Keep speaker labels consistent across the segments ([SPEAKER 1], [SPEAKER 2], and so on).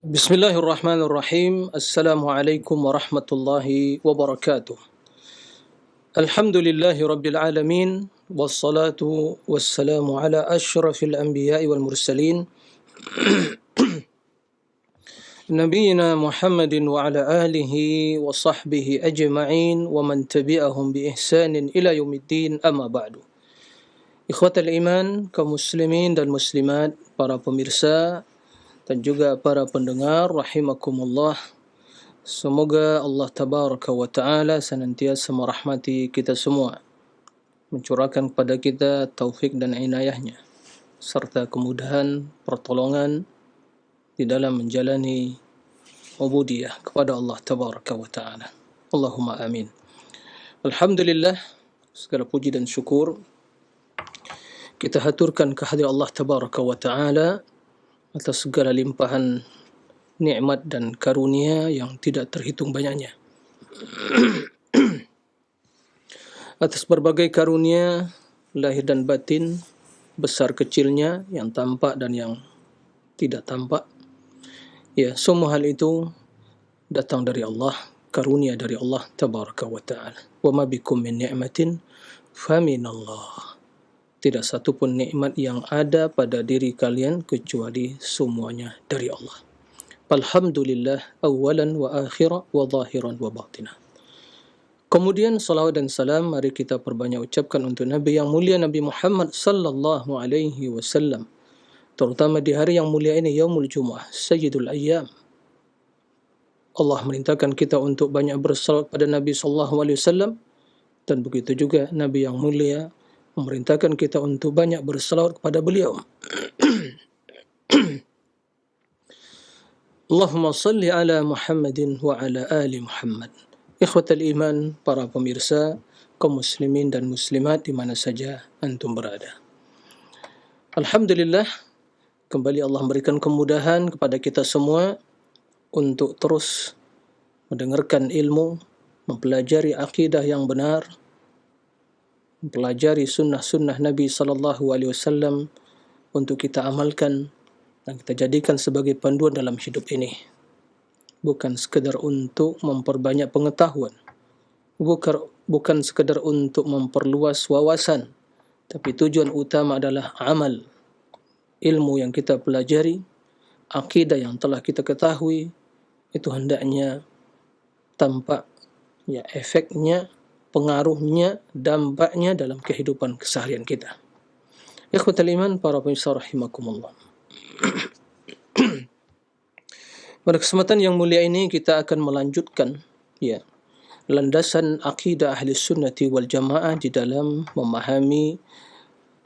[SPEAKER 1] Bismillahirrahmanirrahim. Assalamualaikum warahmatullahi wabarakatuh. Alhamdulillahi rabbil alamin. Wassalatu wassalamu ala ashrafil anbiya'i wal mursalin. Nabiyyina Muhammadin wa ala alihi wa sahbihi ajma'in wa man tabi'ahum bi ihsanin ila yaumiddin, amma ba'du. Ikhwatal iman, kaum muslimin dan muslimat, para pemirsa dan juga para pendengar rahimakumullah. Semoga Allah Tabaraka wa Ta'ala senantiasa merahmati kita semua, mencurahkan kepada kita taufik dan inayahnya, serta kemudahan, pertolongan di dalam menjalani ubudiyah kepada Allah Tabaraka wa Ta'ala. Allahumma amin. Alhamdulillah, segala puji dan syukur kita haturkan kehadirat Allah Tabaraka wa Ta'ala atas segala limpahan nikmat dan karunia yang tidak terhitung banyaknya. Atas berbagai karunia lahir dan batin, besar kecilnya, yang tampak dan yang tidak tampak. Ya, semua hal itu datang dari Allah, karunia dari Allah Tabaraka wa Ta'ala. Wa ma bikum min ni'matin faminallah. Tidak satu pun nikmat yang ada pada diri kalian kecuali semuanya dari Allah. Alhamdulillah awalan wa akhiran wa zahiran wa batinah. Kemudian salawat dan salam mari kita perbanyak ucapkan untuk Nabi yang mulia, Nabi Muhammad sallallahu alaihi wasallam, terutama di hari yang mulia ini, Yaumul Jumu'ah, Sayyidul Ayyam. Allah merintahkan kita untuk banyak bersalawat pada Nabi sallallahu alaihi wasallam, dan begitu juga Nabi yang mulia memerintahkan kita untuk banyak bersalawat kepada beliau. Allahumma salli ala Muhammadin wa ala ali Muhammad. Ikhwatal iman, para pemirsa, kaum muslimin dan muslimat di mana saja antum berada. Alhamdulillah, kembali Allah memberikan kemudahan kepada kita semua untuk terus mendengarkan ilmu, mempelajari akidah yang benar, mempelajari sunnah-sunnah Nabi SAW untuk kita amalkan dan kita jadikan sebagai panduan dalam hidup ini. Bukan sekadar untuk memperbanyak pengetahuan, bukan sekadar untuk memperluas wawasan, tapi tujuan utama adalah amal. Ilmu yang kita pelajari, akidah yang telah kita ketahui, itu hendaknya tampak ya efeknya, pengaruhnya, dampaknya dalam kehidupan keseharian kita. Ikhwatal iman, para pemirsa rahimakumullah. Pada kesempatan yang mulia ini kita akan melanjutkan ya landasan akidah ahli sunnati wal jamaah di dalam memahami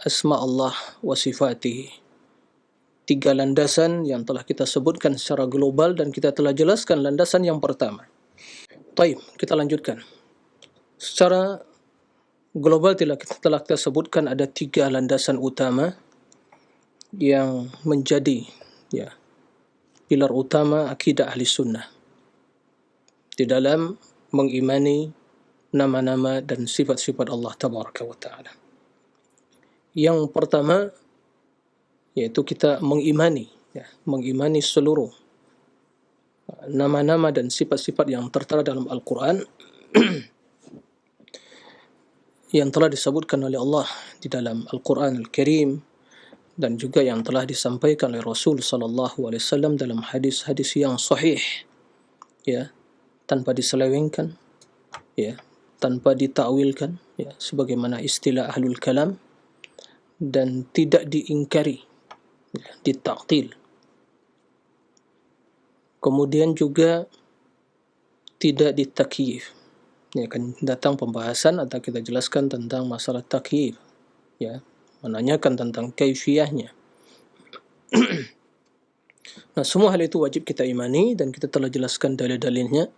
[SPEAKER 1] asma Allah wa sifatihi. 3 landasan yang telah kita sebutkan secara global dan kita telah jelaskan landasan yang pertama. Baik, kita lanjutkan. Secara global telah kita sebutkan ada 3 landasan utama yang menjadi ya pilar utama akidah ahli sunnah di dalam mengimani nama-nama dan sifat-sifat Allah Tabaraka wa Ta'ala. Yang pertama yaitu kita mengimani seluruh nama-nama dan sifat-sifat yang tertera dalam Al-Quran yang telah disebutkan oleh Allah di dalam Al-Quran Al-Karim, dan juga yang telah disampaikan oleh Rasul sallallahu alaihi wasallam dalam hadis-hadis yang sahih, ya, tanpa diselewengkan, ya, tanpa ditakwilkan, ya, sebagaimana istilah ahlul kalam, dan tidak diingkari, ya, ditaktil. Kemudian juga tidak ditakyif. Ya, akan datang pembahasan atau kita jelaskan tentang masalah takyif, ya, menanyakan tentang kaifiyahnya. Nah, semua hal itu wajib kita imani dan kita telah jelaskan dalil-dalilnya,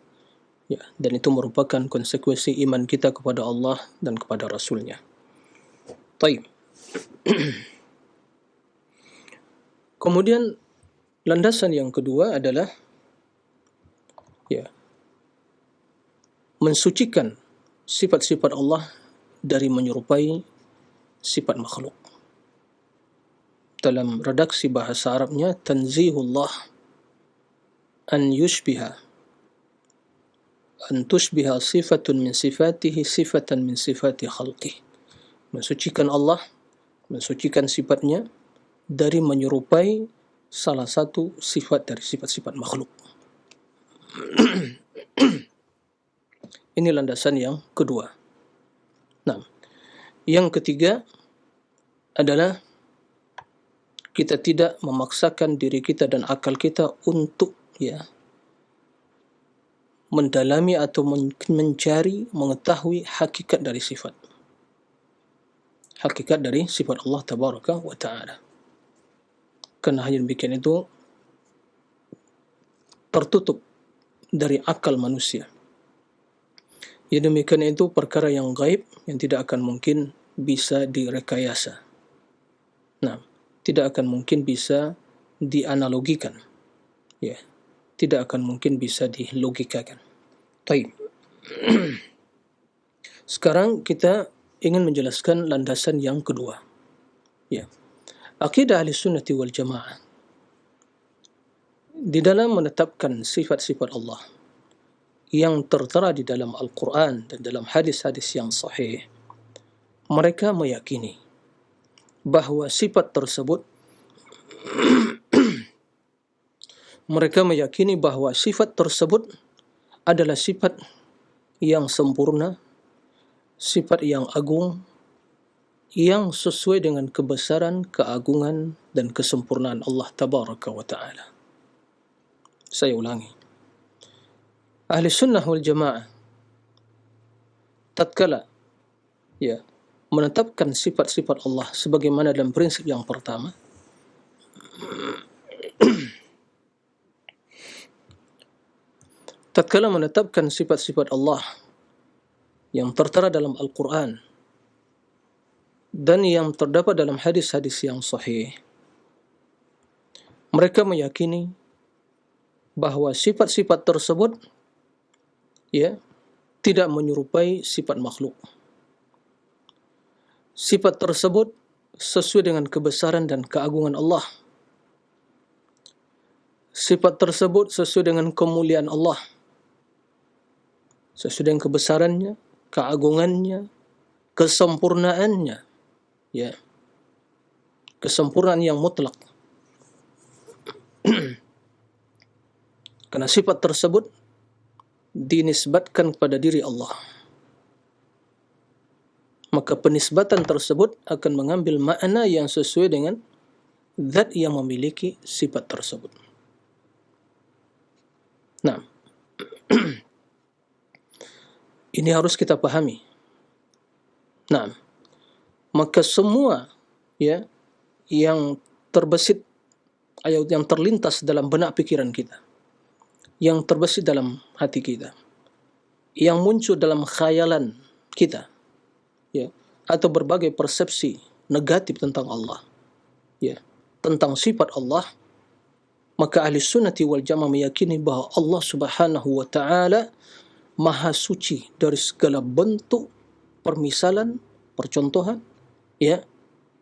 [SPEAKER 1] ya, dan itu merupakan konsekuensi iman kita kepada Allah dan kepada Rasulnya. Baik. Kemudian landasan yang kedua adalah ya mensucikan sifat-sifat Allah dari menyerupai sifat makhluk. Dalam redaksi bahasa Arabnya tanzihullah an yushbiha an tushbiha sifatun min sifatihi sifatan min sifati khalqih. Mensucikan Allah, mensucikan sifatnya dari menyerupai salah satu sifat dari sifat-sifat makhluk. Ini landasan yang kedua. Nah, yang ketiga adalah kita tidak memaksakan diri kita dan akal kita untuk mendalami atau mencari, mengetahui hakikat dari sifat. Hakikat dari sifat Allah Tabaraka wa Ta'ala. Kerana hanya demikian itu tertutup dari akal manusia. Ya, demikian itu perkara yang gaib yang tidak akan mungkin bisa direkayasa. Nah, tidak akan mungkin bisa dianalogikan. Ya, tidak akan mungkin bisa dilogikakan. Baik. Sekarang kita ingin menjelaskan landasan yang kedua. Ya. Akidah Ahlussunnah wal Jamaah di dalam menetapkan sifat-sifat Allah yang tertera di dalam Al-Quran dan dalam hadis-hadis yang sahih, mereka meyakini bahawa sifat tersebut adalah sifat yang sempurna, sifat yang agung, yang sesuai dengan kebesaran, keagungan dan kesempurnaan Allah Tabaraka wa Ta'ala. Saya ulangi. Ahli Sunnah wal Jamaah tatkala menetapkan sifat-sifat Allah sebagaimana dalam prinsip yang pertama, tatkala menetapkan sifat-sifat Allah yang tertera dalam Al-Quran dan yang terdapat dalam hadis-hadis yang sahih, mereka meyakini bahawa sifat-sifat tersebut tidak menyerupai sifat makhluk. Sifat tersebut sesuai dengan kebesaran dan keagungan Allah. Sifat tersebut sesuai dengan kemuliaan Allah, sesuai dengan kebesarannya, keagungannya, kesempurnaannya, kesempurnaan yang mutlak. Karena sifat tersebut dinisbatkan kepada diri Allah, maka penisbatan tersebut akan mengambil makna yang sesuai dengan zat yang memiliki sifat tersebut. Nah, ini harus kita pahami. Nah, maka semua yang terbesit, yang terlintas dalam benak pikiran kita, yang terbesit dalam hati kita, yang muncul dalam khayalan kita, atau berbagai persepsi negatif tentang Allah, tentang sifat Allah, maka Ahli Sunnati wal Jamaah meyakini bahawa Allah Subhanahu wa Ta'ala Maha suci dari segala bentuk permisalan, percontohan,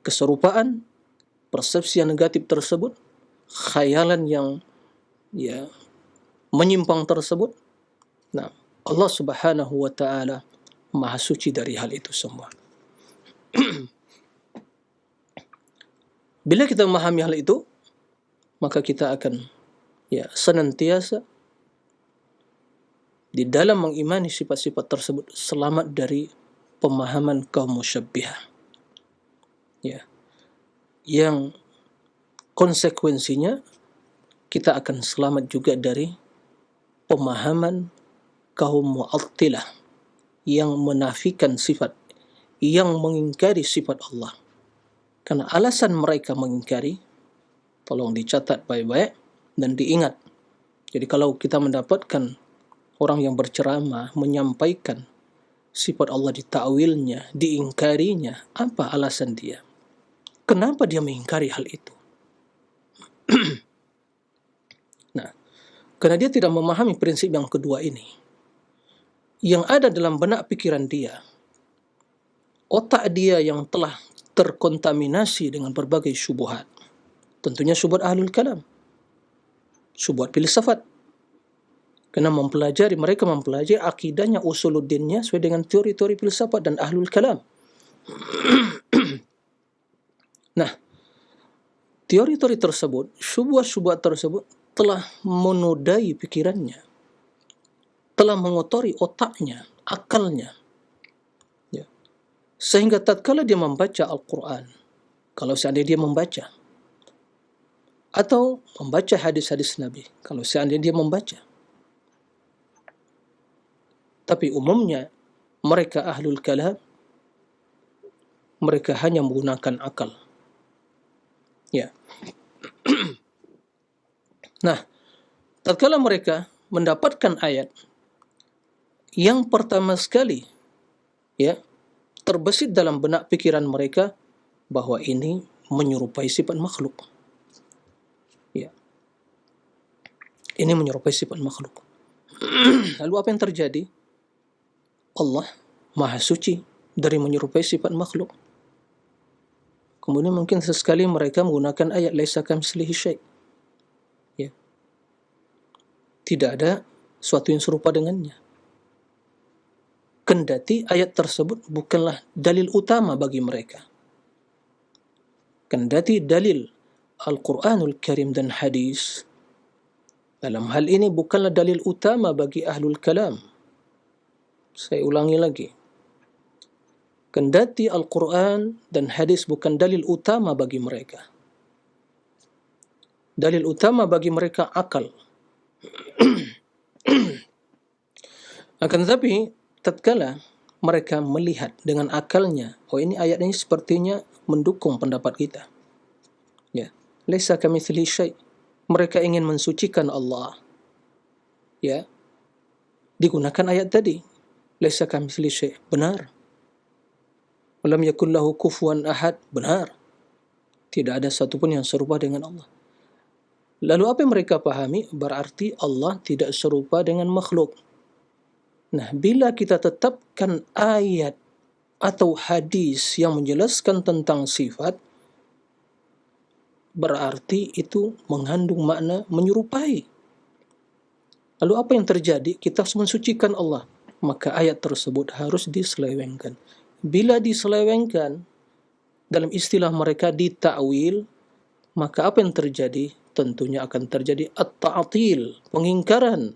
[SPEAKER 1] keserupaan, persepsi yang negatif tersebut, khayalan yang menyimpang tersebut. Nah, Allah Subhanahu wa Ta'ala Maha suci dari hal itu semua. Bila kita memahami hal itu, maka kita akan senantiasa di dalam mengimani sifat-sifat tersebut selamat dari pemahaman kaum musyabbihah, yang konsekuensinya kita akan selamat juga dari pemahaman kaum mu'attilah yang menafikan sifat, yang mengingkari sifat Allah. Karena alasan mereka mengingkari, tolong dicatat baik-baik dan diingat. Jadi kalau kita mendapatkan orang yang berceramah menyampaikan sifat Allah ditakwilnya, diingkarinya, apa alasan dia? Kenapa dia mengingkari hal itu? Nah, karena dia tidak memahami prinsip yang kedua ini. Yang ada dalam benak pikiran dia, otak dia yang telah terkontaminasi dengan berbagai syubhat. Tentunya syubhat ahlul kalam, syubhat filsafat, Kerana mereka mempelajari akidahnya, usuluddinnya sesuai dengan teori-teori filsafat dan ahlul kalam. Nah, teori-teori tersebut, syubhat-syubhat tersebut telah menodai pikirannya, telah mengotori otaknya, akalnya. Ya. Sehingga tatkala dia membaca Al-Quran, kalau seandainya dia membaca, atau membaca hadis-hadis Nabi, kalau seandainya dia membaca, tapi umumnya mereka ahlul kalam, mereka hanya menggunakan akal. Ya. Nah, tatkala mereka mendapatkan ayat yang pertama sekali, ya, terbesit dalam benak pikiran mereka bahwa ini menyerupai sifat makhluk. Ya. Ini menyerupai sifat makhluk. Lalu apa yang terjadi? Allah Maha Suci dari menyerupai sifat makhluk. Kemudian mungkin sesekali mereka menggunakan ayat laisa kamitslihi syai'. Ya. Tidak ada sesuatu yang serupa dengannya. Kendati ayat tersebut bukanlah dalil utama bagi mereka. Kendati dalil Al-Quranul Karim dan hadis dalam hal ini bukanlah dalil utama bagi ahlul kalam. Saya ulangi lagi. Kendati Al-Quran dan hadis bukan dalil utama bagi mereka. Dalil utama bagi mereka akal. Akan tetapi, tatkala mereka melihat dengan akalnya, oh ini ayat ini sepertinya mendukung pendapat kita. Ya, laisa kamitslihi syai'. Mereka ingin mensucikan Allah. Ya, digunakan ayat tadi, laisa kamitslihi syai'. Benar. Walam yakul lahu kufuwan ahad. Benar. Tidak ada satupun yang serupa dengan Allah. Lalu apa yang mereka pahami? Berarti Allah tidak serupa dengan makhluk. Nah, bila kita tetapkan ayat atau hadis yang menjelaskan tentang sifat, berarti itu mengandung makna menyerupai. Lalu apa yang terjadi? Kita harus mensucikan Allah. Maka ayat tersebut harus diselewengkan. Bila diselewengkan, dalam istilah mereka ditakwil, maka apa yang terjadi? Tentunya akan terjadi at-ta'til, pengingkaran,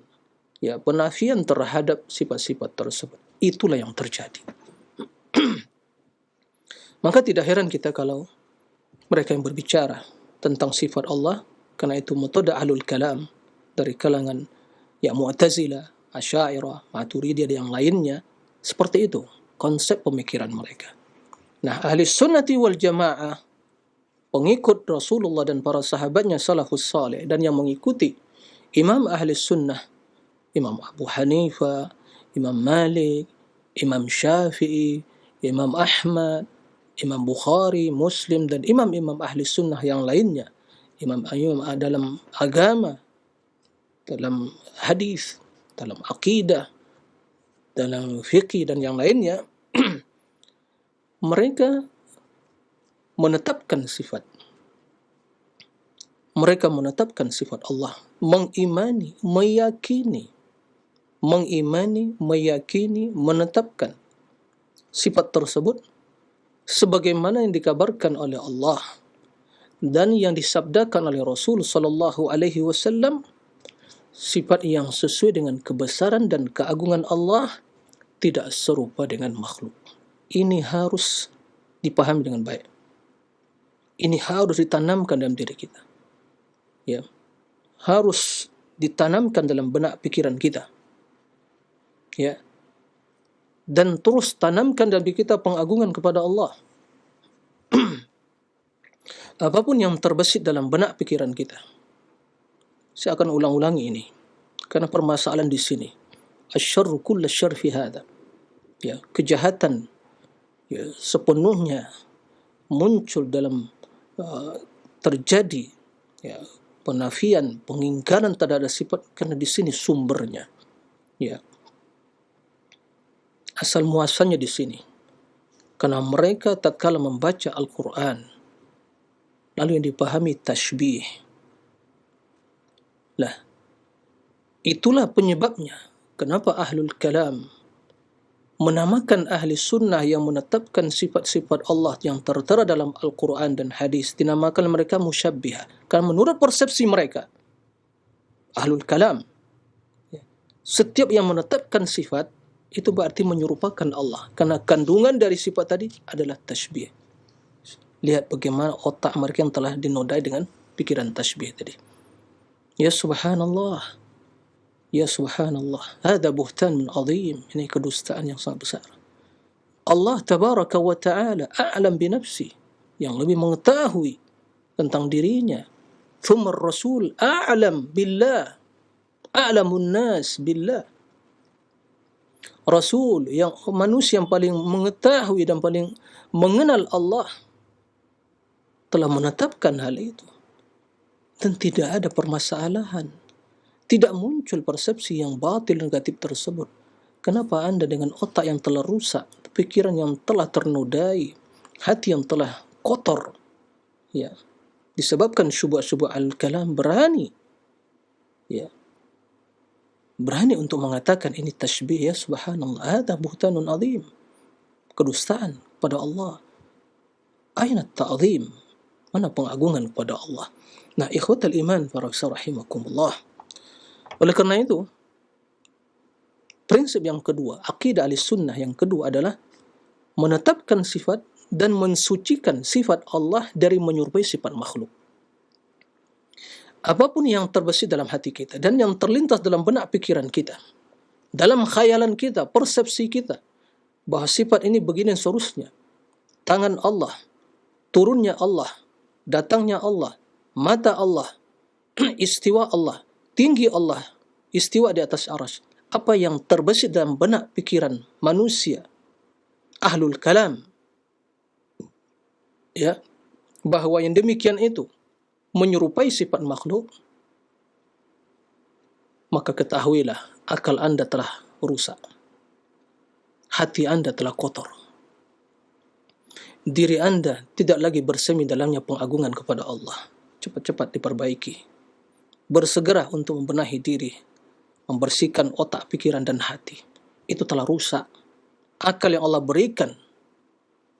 [SPEAKER 1] ya, penafian terhadap sifat-sifat tersebut. Itulah yang terjadi. Maka tidak heran kita kalau mereka yang berbicara tentang sifat Allah, karena itu metode ahlul kalam dari kalangan ya Mu'tazilah, Asy'ariyah, Maturidiyah dan yang lainnya, seperti itu konsep pemikiran mereka. Nah, ahli sunnati wal jamaah, pengikut Rasulullah dan para sahabatnya salafus salih, dan yang mengikuti imam ahli sunnah, Imam Abu Hanifah, Imam Malik, Imam Syafi'i, Imam Ahmad, Imam Bukhari, Muslim, dan imam-imam ahli sunnah yang lainnya, imam-imam dalam agama, dalam hadis, dalam akidah, dalam fikih dan yang lainnya, mereka menetapkan sifat. Mereka menetapkan sifat Allah, mengimani, meyakini, menetapkan sifat tersebut sebagaimana yang dikabarkan oleh Allah dan yang disabdakan oleh Rasul sallallahu alaihi wasallam, sifat yang sesuai dengan kebesaran dan keagungan Allah, tidak serupa dengan makhluk. Ini harus dipahami dengan baik. Ini harus ditanamkan dalam diri kita. Ya. Harus ditanamkan dalam benak pikiran kita. Ya. Dan terus tanamkan dalam diri kita pengagungan kepada Allah. Apapun yang terbesit dalam benak pikiran kita. Saya akan ulang-ulangi ini. Karena permasalahan di sini. Asyarru kulla syarr fi hadha. Ya, kejahatan ya, sepenuhnya muncul dalam terjadi ya, penafian, pengingkaran terhadap sifat, karena di sini sumbernya. Ya. Asal muasalnya di sini. Karena mereka tatkala membaca Al-Quran, lalu yang dipahami tashbih. Lah, Itulah penyebabnya kenapa ahlul kalam menamakan ahli sunnah yang menetapkan sifat-sifat Allah yang tertera dalam Al-Quran dan hadis, dinamakan mereka musyabbihah. Karena menurut persepsi mereka, ahlul kalam, setiap yang menetapkan sifat itu berarti menyerupakan Allah, karena kandungan dari sifat tadi adalah tashbih. Lihat bagaimana otak mereka yang telah dinodai dengan pikiran tashbih tadi. Ya subhanallah, ya subhanallah, hadza buhtanun azim, ini kedustaan yang sangat besar. Allah tabaraka wa ta'ala a'lam binafsi, yang lebih mengetahui tentang dirinya. Thumma ar-rasul a'lam billah, a'lamun nas billah. Rasul, yang manusia yang paling mengetahui dan paling mengenal Allah, telah menetapkan hal itu. Dan tidak ada permasalahan. Tidak muncul persepsi yang batil negatif tersebut. Kenapa Anda dengan otak yang telah rusak, pikiran yang telah ternodai, hati yang telah kotor, ya, disebabkan syubhat-syubhat al-kalam, berani, ya, berani untuk mengatakan ini tashbih, ya subhanallah, hadza buhtanun azim, kedustaan pada Allah. Aina ta'zim, mana pengagungan kepada Allah. Nah, ikhwatal iman para rahimakumullah. Oleh kerana itu, prinsip yang kedua, akidah ahli-sunnah yang kedua adalah menetapkan sifat dan mensucikan sifat Allah dari menyerupai sifat makhluk. Apapun yang terbesit dalam hati kita dan yang terlintas dalam benak pikiran kita, dalam khayalan kita, persepsi kita, bahawa sifat ini begini seterusnya, tangan Allah, turunnya Allah, datangnya Allah, mata Allah, istiwa Allah, tinggi Allah, istiwa di atas arsy. Apa yang terbesit dalam benak pikiran manusia, ahlul kalam, ya, bahawa yang demikian itu menyerupai sifat makhluk, maka ketahuilah akal anda telah rusak, hati anda telah kotor, diri anda tidak lagi bersemi dalamnya pengagungan kepada Allah. Cepat-cepat diperbaiki, bersegera untuk membenahi diri, membersihkan otak, pikiran dan hati. Itu telah rusak. Akal yang Allah berikan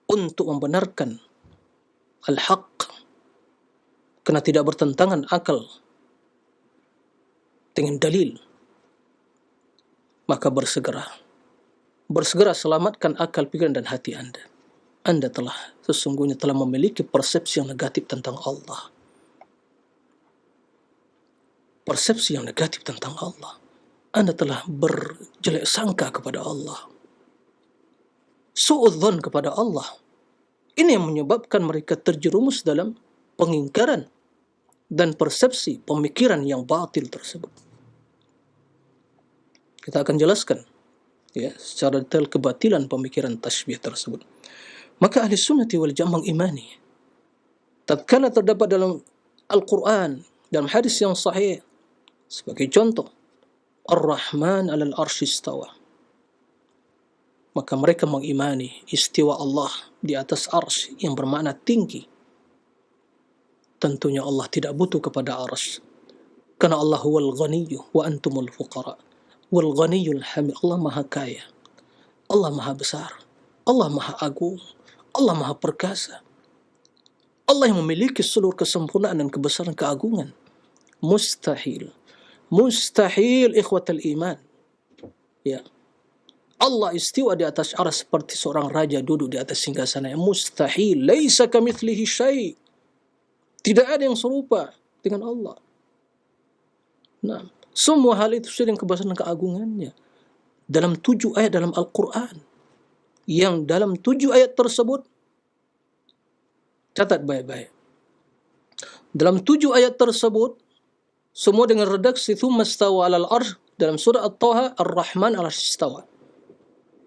[SPEAKER 1] untuk membenarkan al-haq, kerana tidak bertentangan akal dengan dalil, maka bersegera selamatkan akal, pikiran dan hati anda. Anda telah sesungguhnya telah memiliki persepsi yang negatif tentang Allah. Persepsi yang negatif tentang Allah. Anda telah berjelek sangka kepada Allah, su'udzon kepada Allah. Ini yang menyebabkan mereka terjerumus dalam pengingkaran dan persepsi pemikiran yang batil tersebut. Kita akan jelaskan, ya, secara detail kebatilan pemikiran tashbih tersebut. Maka ahli sunnati wal jamaah mengimani, tatkala terdapat dalam Al-Quran, dalam hadis yang sahih, sebagai contoh, Ar-Rahman alal arsy istawa, maka mereka mengimani istiwa Allah di atas arsy, yang bermakna tinggi. Tentunya Allah tidak butuh kepada arsy, karena Allah huwal ghaniyyu wa antumul fuqara. Wal ghaniyyul hamid, Allah maha kaya, Allah maha besar, Allah maha agung, Allah maha perkasa, Allah yang memiliki seluruh kesempurnaan dan kebesaran keagungan. Mustahil ikhwatal iman, ya, Allah istiwa di atas arsy seperti seorang raja duduk di atas singgasana. Mustahil, laisa kamitslihi syai', tidak ada yang serupa dengan Allah. Nah, semua hal itu sesuai dengan kebesaran dan keagungannya. Dalam 7 ayat dalam Al-Quran, yang dalam 7 ayat tersebut, catat baik-baik, dalam 7 ayat tersebut, semua dengan redaksi thumma istawa 'alal arsy, dalam surah At-Taha, Ar-Rahman 'alal arsy istawa.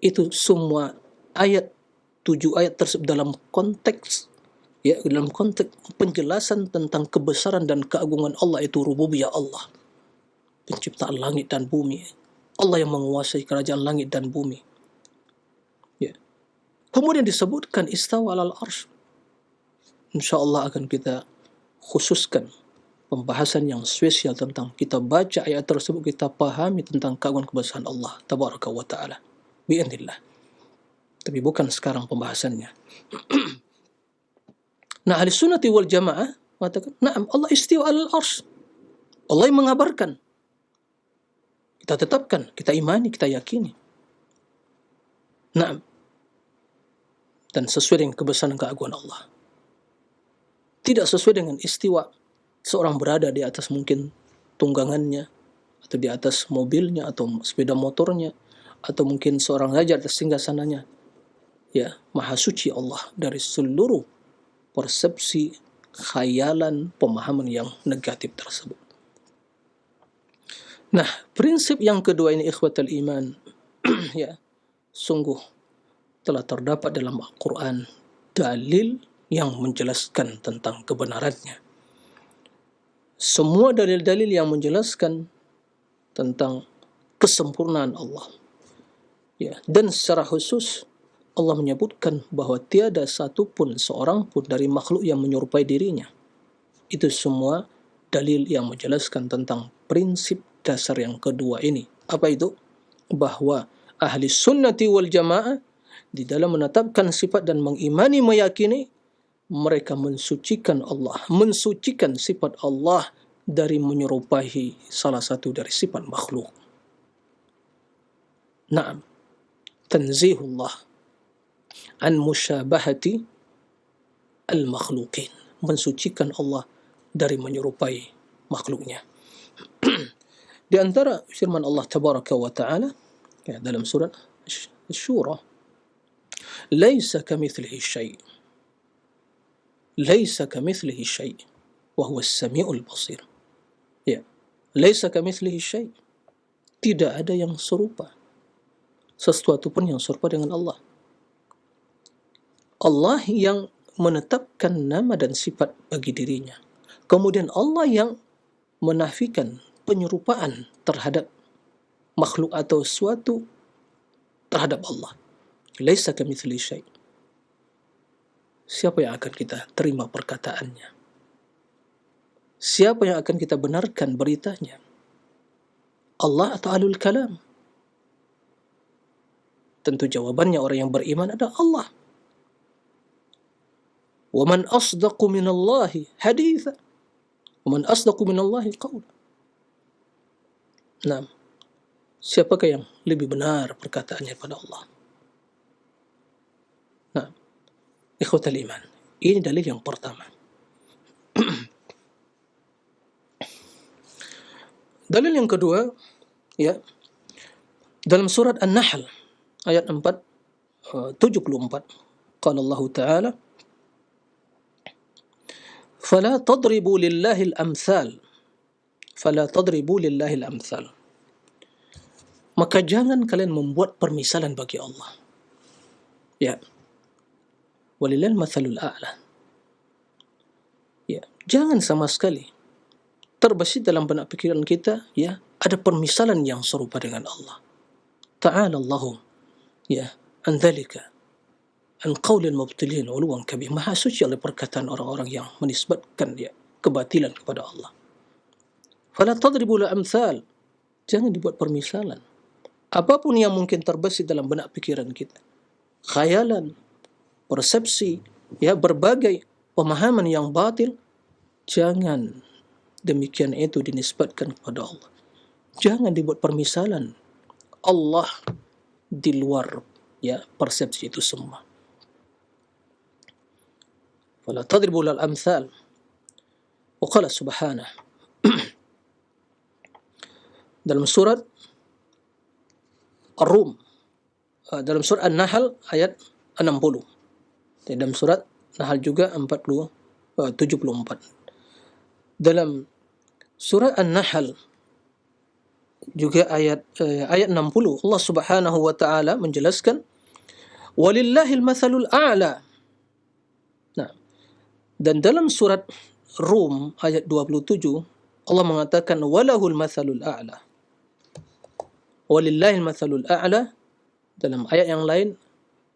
[SPEAKER 1] Itu semua ayat, 7 ayat tersebut dalam konteks, ya, dalam konteks penjelasan tentang kebesaran dan keagungan Allah, itu rububiyah Allah, penciptaan langit dan bumi, Allah yang menguasai kerajaan langit dan bumi, ya. Kemudian disebutkan istawa 'alal arsy. InsyaAllah akan kita khususkan pembahasan yang spesial tentang kita baca ayat tersebut, kita pahami tentang keagungan kebesaran Allah Tabaraka wa Ta'ala. Bi'idznillah. Tapi bukan sekarang pembahasannya. Nah, ahli sunnati wal jamaah mengatakan, na'am, Allah istiwa alal arsy. Allah yang mengabarkan. Kita tetapkan, kita imani, kita yakini. Na'am. Dan sesuai dengan kebesaran keagungan Allah. Tidak sesuai dengan istiwa seorang berada di atas mungkin tunggangannya, atau di atas mobilnya, atau sepeda motornya, atau mungkin seorang raja atas singgasananya. Ya, maha suci Allah dari seluruh persepsi, khayalan, pemahaman yang negatif tersebut. Nah, prinsip yang kedua ini, ikhwatal iman, ya, sungguh telah terdapat dalam Al-Quran dalil yang menjelaskan tentang kebenarannya. Semua dalil-dalil yang menjelaskan tentang kesempurnaan Allah. Ya, dan secara khusus Allah menyebutkan bahawa tiada satu pun, seorang pun dari makhluk yang menyerupai dirinya. Itu semua dalil yang menjelaskan tentang prinsip dasar yang kedua ini. Apa itu? Bahwa ahli sunnati wal jamaah di dalam menetapkan sifat dan mengimani, meyakini, mereka mensucikan Allah, mensucikan sifat Allah dari menyerupai salah satu dari sifat makhluk. Naam, tanzihullah an musyabahati al-makhluqin, mensucikan Allah dari menyerupai makhluknya. Di antara firman Allah Tabaraka wa Ta'ala, ya, dalam surat Asy-Syura, laisa kamitslihi syai', laisa kamitslihi syai' wa huwa as-sami'ul basir. Ya, laisa kamitslihi syai', tidak ada yang serupa, sesuatu pun yang serupa dengan Allah. Allah yang menetapkan nama dan sifat bagi dirinya. Kemudian Allah yang menafikan penyerupaan terhadap makhluk atau sesuatu terhadap Allah. Laisa kamitslihi syai'. Siapa yang akan kita terima perkataannya? Siapa yang akan kita benarkan beritanya? Allah atau ahlul kalam? Tentu jawabannya orang yang beriman adalah Allah. Wa man asdaqu minallahi haditha, wa man asdaqu minallahi qawla. Nah, siapakah yang lebih benar perkataannya pada Allah? Nah, ikhwatal iman, ini dalil yang pertama. Dalil yang kedua, ya, dalam surat An-Nahl ayat 74, qala Allah Ta'ala, fala tadribu lillahi al-amthal, fala tadribu lillahi al-amthal. Maka jangan kalian membuat permisalan bagi Allah. Ya. Walillahil mathalul a'la. Ya, jangan sama sekali terbesit dalam benak pikiran kita, ya, ada permisalan yang serupa dengan Allah. Ta'ala Allahu, ya, an dzalika, an qaulil mubtilin uluwan kabir. Maha suci oleh perkataan orang-orang yang menisbatkan, ya, kebatilan kepada Allah. Fala tadribu la amthal. Jangan dibuat permisalan. Apapun yang mungkin terbesit dalam benak pikiran kita, khayalan, persepsi, ya, berbagai pemahaman yang batil, jangan demikian itu dinisbatkan kepada Allah. Jangan dibuat permisalan Allah di luar, ya, persepsi itu semua. Fala tadribu lal amthal. Wa qala subhanahu dalam surat Ar-Rum, dalam surat An-Nahl ayat 60. Dalam surat Nahl juga 74. Dalam surat An-Nahl juga ayat 60, Allah Subhanahu wa taala menjelaskan walillahil mathalul a'la. Nah, dan dalam surat Rum ayat 27 Allah mengatakan walahul mathalul a'la. Walillahil mathalul a'la. Dalam ayat yang lain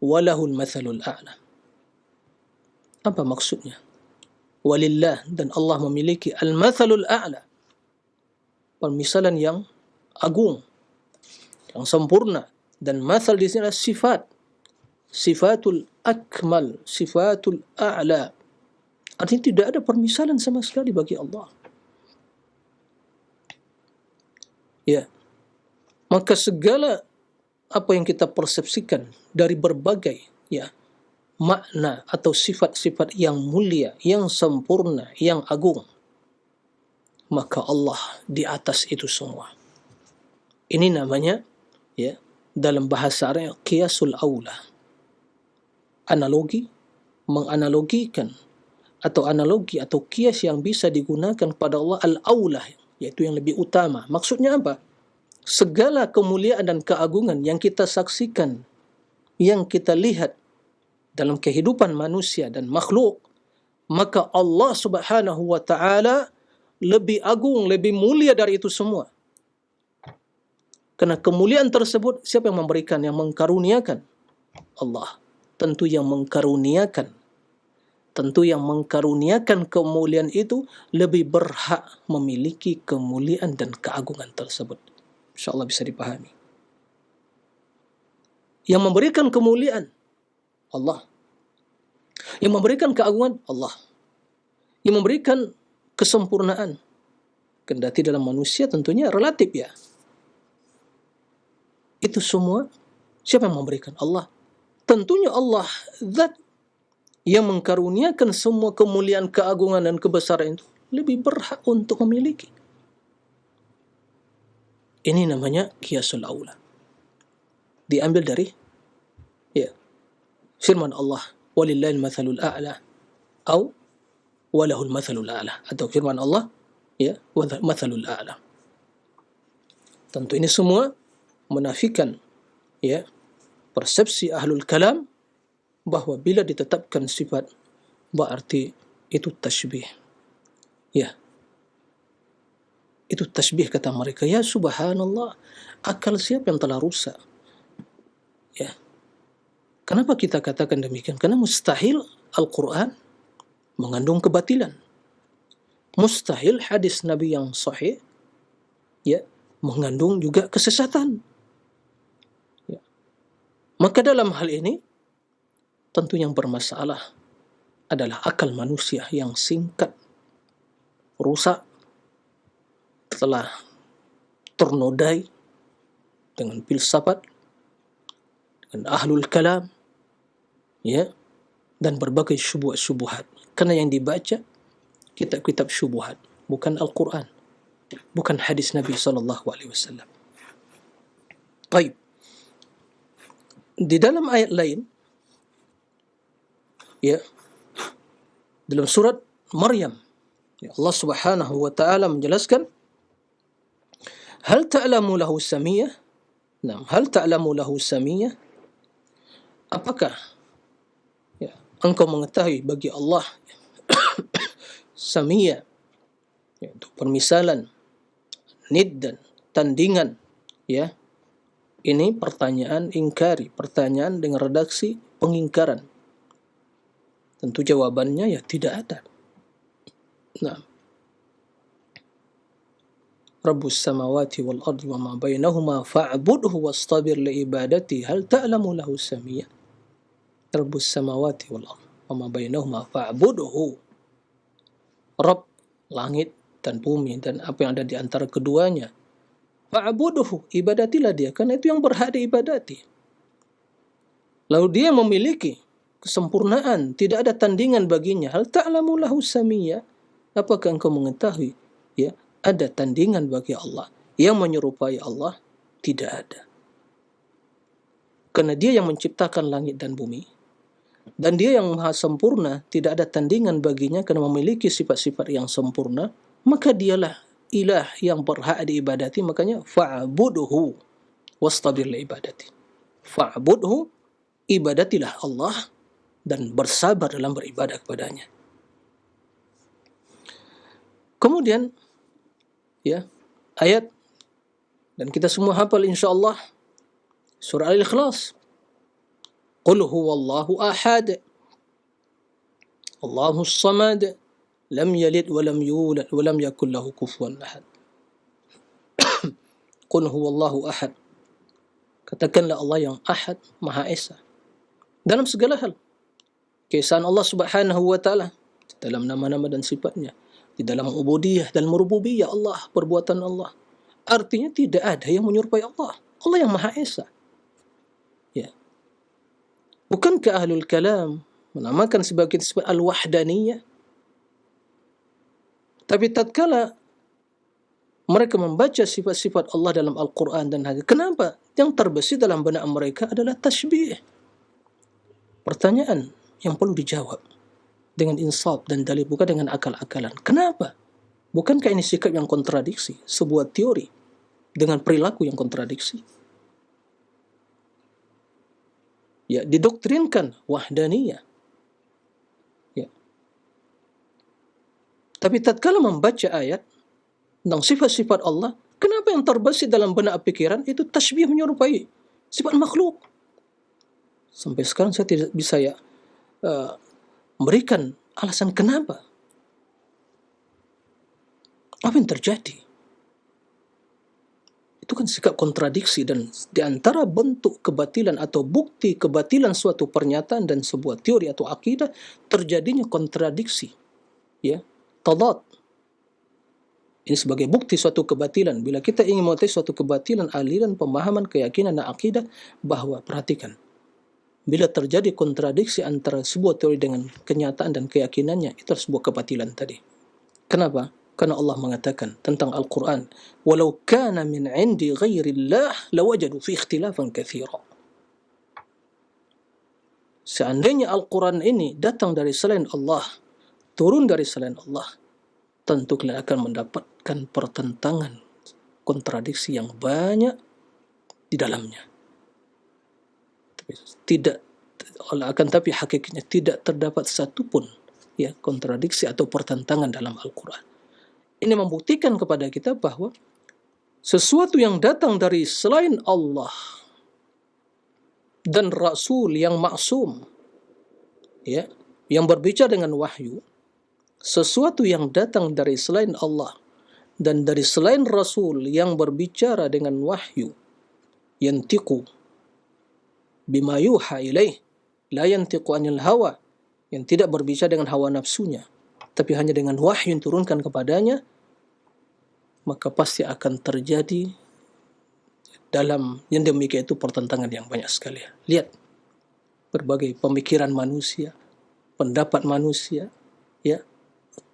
[SPEAKER 1] walahul mathalul a'la. Apa maksudnya? walillah, dan Allah memiliki al-mathalul a'la, permisalan yang agung, yang sempurna. Dan mathal di sini adalah sifat, sifatul akmal, sifatul a'la. Artinya tidak ada permisalan sama sekali bagi Allah. Ya. Maka segala apa yang kita persepsikan dari berbagai makna atau sifat-sifat yang mulia, yang sempurna, yang agung, maka Allah di atas itu semua. Ini namanya dalam bahasa Arab qiyasul aula. Analogi, menganalogikan, atau analogi atau qiyas yang bisa digunakan pada Allah al-aula, yaitu yang lebih utama. Maksudnya apa? Segala kemuliaan dan keagungan yang kita saksikan, yang kita lihat dalam kehidupan manusia dan makhluk, maka Allah Subhanahu wa ta'ala lebih agung, lebih mulia dari itu semua. Karena kemuliaan tersebut siapa yang memberikan, yang mengkaruniakan? Allah. Tentu yang mengkaruniakan. Tentu yang mengkaruniakan kemuliaan itu lebih berhak memiliki kemuliaan dan keagungan tersebut. InsyaAllah bisa dipahami. Yang memberikan kemuliaan Allah. Yang memberikan keagungan Allah. Yang memberikan kesempurnaan, kendati dalam manusia tentunya relatif ya. Itu semua siapa yang memberikan? Allah. Tentunya Allah zat yang mengkaruniakan semua kemuliaan, keagungan dan kebesaran itu lebih berhak untuk memiliki. Ini namanya qiyasul aula. Diambil dari firman Allah, walillahil mathalul a'la, atau walahul mathalul a'la, atau firman Allah mathalul a'la. Tentu ini semua menafikan persepsi ahlul kalam bahawa bila ditetapkan sifat berarti itu tashbih. Itu tashbih, kata mereka. Ya subhanallah, akal siapa yang telah rusak? Kenapa kita katakan demikian? Karena mustahil Al-Quran mengandung kebatilan. Mustahil hadis Nabi yang sahih mengandung juga kesesatan. Maka dalam hal ini tentu yang bermasalah adalah akal manusia yang singkat, rusak, telah ternodai dengan filsafat, dengan ahlul kalam, dan berbagai syubhat-syubhat. Karena yang dibaca kitab-kitab syubhat, bukan Al-Quran, bukan hadis Nabi SAW. Baik. Di dalam ayat lain, dalam surat Maryam, Allah Subhanahu wa ta'ala menjelaskan, hal ta'lamu lahu samiyah? Hal ta'lamu lahu samiyah? Apakah engkau mengetahui bagi Allah samiyah, yaitu permisalan, nid dan tandingan? Ini pertanyaan ingkari, pertanyaan dengan redaksi pengingkaran. Tentu jawabannya tidak ada. Rabbus samawati wal ardi wa ma bainahuma fa'budhu wastabir li ibadati hal ta'lamu lahu samiyya. Rabbus samawati wal ardi wa ma bainahuma fa'budhu. Rabb langit dan bumi dan apa yang ada di antara keduanya. Fa'budhu, ibadatilah dia, karena itu yang berhak diibadati. Lalu dia memiliki kesempurnaan, tidak ada tandingan baginya. Hal ta'lamu lahu samiyya? Apakah engkau mengetahui ada tandingan bagi Allah yang menyerupai Allah? Tidak ada. Karena dia yang menciptakan langit dan bumi, dan dia yang maha sempurna, tidak ada tandingan baginya karena memiliki sifat-sifat yang sempurna, maka dialah ilah yang berhak diibadati. Makanya fa'budhu wastabir li ibadati. Fa'budhu, ibadatilah Allah dan bersabar dalam beribadah kepadanya. Kemudian ayat, dan kita semua hafal insyaallah, surah Al-Ikhlas. Qul huwallahu ahad, Allahus samad, lam yalid wa lam yulad wa lam yakul lahu kufuwan ahad. Qul huwallahu ahad. Katakanlah Allah yang ahad, Maha Esa. Dalam segala hal. Keesaan Allah Subhanahu wa taala dalam nama-nama dan sifatnya, di dalam ubudiyah dan rububiyah Allah, perbuatan Allah. Artinya tidak ada yang menyerupai Allah. Allah yang Maha Esa. Ya. Bukankah ahlul kalam menamakan sebagai sifat al-wahdaniyah? Tapi tatkala mereka membaca sifat-sifat Allah dalam Al-Quran dan hadis, kenapa yang terbesit dalam benak mereka adalah tasbih? Pertanyaan yang perlu dijawab dengan insaf dan dalil, bukan dengan akal-akalan. Kenapa? Bukankah ini sikap yang kontradiksi, sebuah teori dengan perilaku yang kontradiksi? Ya, didoktrinkan wahdaniyah. Ya. Tapi tatkala membaca ayat tentang sifat-sifat Allah, kenapa yang terbesit dalam benak pikiran itu tasbih menyerupai sifat makhluk? Sampai sekarang saya tidak bisa memberikan alasan kenapa. Apa yang terjadi? Itu kan sikap kontradiksi, dan di antara bentuk kebatilan atau bukti kebatilan suatu pernyataan dan sebuah teori atau akidah terjadinya kontradiksi. Ya, tadad. Ini sebagai bukti suatu kebatilan. Bila kita ingin mengetahui suatu kebatilan, aliran, pemahaman, keyakinan dan akidah, bahwa perhatikan, bila terjadi kontradiksi antara sebuah teori dengan kenyataan dan keyakinannya, itu sebuah kebatilan tadi. Kenapa? Karena Allah mengatakan tentang Al-Quran, walau kana min indi ghairillah lawajadu fi ikhtilafan katsira. Seandainya Al-Quran ini datang dari selain Allah, turun dari selain Allah, tentu kalian akan mendapatkan pertentangan, kontradiksi yang banyak di dalamnya. Tapi hakikatnya tidak terdapat satupun kontradiksi atau pertentangan dalam Al-Quran. Ini membuktikan kepada kita bahwa sesuatu yang datang dari selain Allah dan Rasul yang maksum, yang berbicara dengan wahyu, sesuatu yang datang dari selain Allah dan dari selain Rasul yang berbicara dengan wahyu, yantiqu bima yuha ilaih, la yantiqu anil hawa, yang tidak berbicara dengan hawa nafsunya, tapi hanya dengan wahyu yang turunkan kepadanya, maka pasti akan terjadi dalam yang demikian itu pertentangan yang banyak sekali. Lihat berbagai pemikiran manusia, pendapat manusia,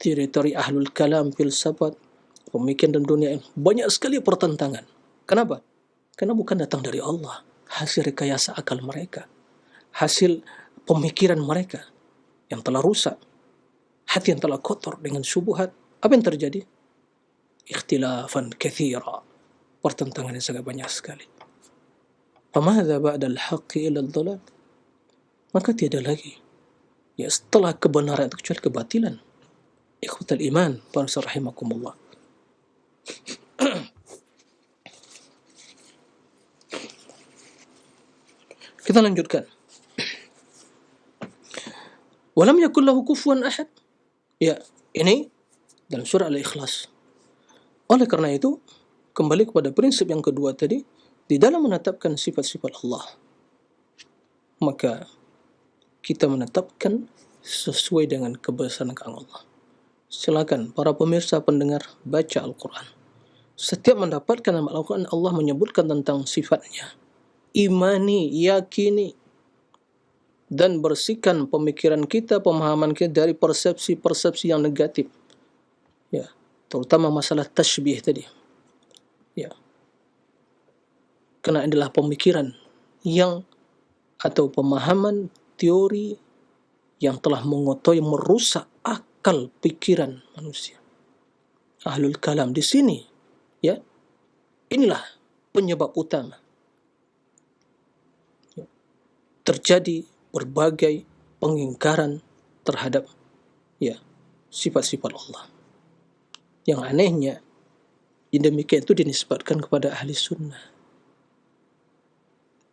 [SPEAKER 1] teori-teori ahlul kalam, filsafat, pemikiran dan dunia ini, banyak sekali pertentangan. Kenapa? Karena bukan datang dari Allah, hasil rekayasa akal mereka, hasil pemikiran mereka yang telah rusak, hati yang telah kotor dengan syubhat. Apa yang terjadi? Ikhtilafan katsira, pertentangan yang sangat banyak sekali. Famadza ba'da al-haqqi illa ad-dhalal? Maka tiada lagi setelah kebenaran kecuali kebatilan. Ikhwatal iman, para rahimakumullah. Kita lanjutkan. Walam yakul lahu kufuwan ahad. Ya, ini dalam surah Al-Ikhlas. Oleh karena itu, kembali kepada prinsip yang kedua tadi, di dalam menetapkan sifat-sifat Allah, maka kita menetapkan sesuai dengan kebesaran Allah. Silakan para pemirsa pendengar baca Al-Quran. Setiap mendapatkan dalam Al-Quran, Allah menyebutkan tentang sifatnya. Imani, yakini, dan bersihkan pemikiran kita, pemahaman kita dari persepsi-persepsi yang negatif. Ya, terutama masalah tashbih tadi. Ya. Karena adalah pemikiran yang atau pemahaman teori yang telah mengotori, merusak akal pikiran manusia. Ahlul kalam di sini, inilah penyebab utama terjadi berbagai pengingkaran terhadap sifat-sifat Allah. Yang anehnya, demikian itu dinisbatkan kepada ahli sunnah.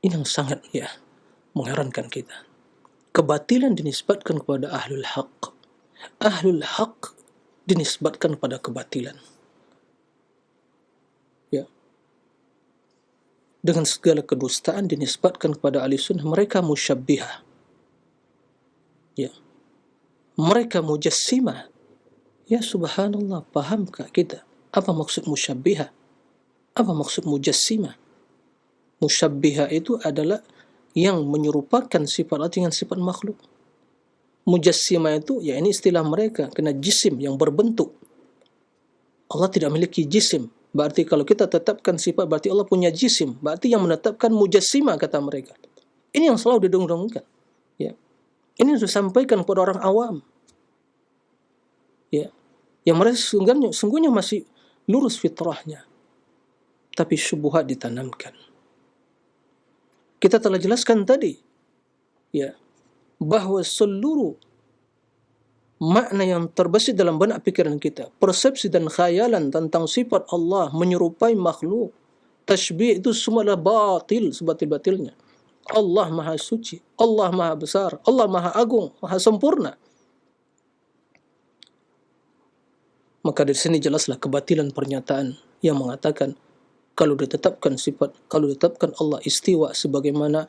[SPEAKER 1] Ini yang sangat mengherankan kita. Kebatilan dinisbatkan kepada ahlul haq. Ahlul haq dinisbatkan kepada kebatilan. Ya. Dengan segala kedustaan dinisbatkan kepada ahli sunnah, mereka musyabbihah. Ya. Mereka mujassimah. Ya subhanallah, pahamkah kita apa maksud musyabbihah? Apa maksud mujassimah? Musyabbihah itu adalah yang menyerupakan sifat Allah dengan sifat makhluk. Mujassimah itu, ya ini istilah mereka, kena jisim yang berbentuk. Allah tidak memiliki jisim. Berarti kalau kita tetapkan sifat, berarti Allah punya jisim. Berarti yang menetapkan mujassimah, kata mereka. Ini yang selalu didengung-dengungkan. Ya. Ini sudah disampaikan kepada orang awam. Ya. Yang mereka sungguhnya masih lurus fitrahnya. Tapi syubhat ditanamkan. Kita telah jelaskan tadi, ya, bahawa seluruh makna yang terbesit dalam benak pikiran kita, persepsi dan khayalan tentang sifat Allah menyerupai makhluk, tashbih itu semua adalah batil sebatil-batilnya. Allah Maha Suci, Allah Maha Besar, Allah Maha Agung, Maha Sempurna. Maka dari sini jelaslah kebatilan pernyataan yang mengatakan kalau ditetapkan sifat, kalau ditetapkan Allah istiwa sebagaimana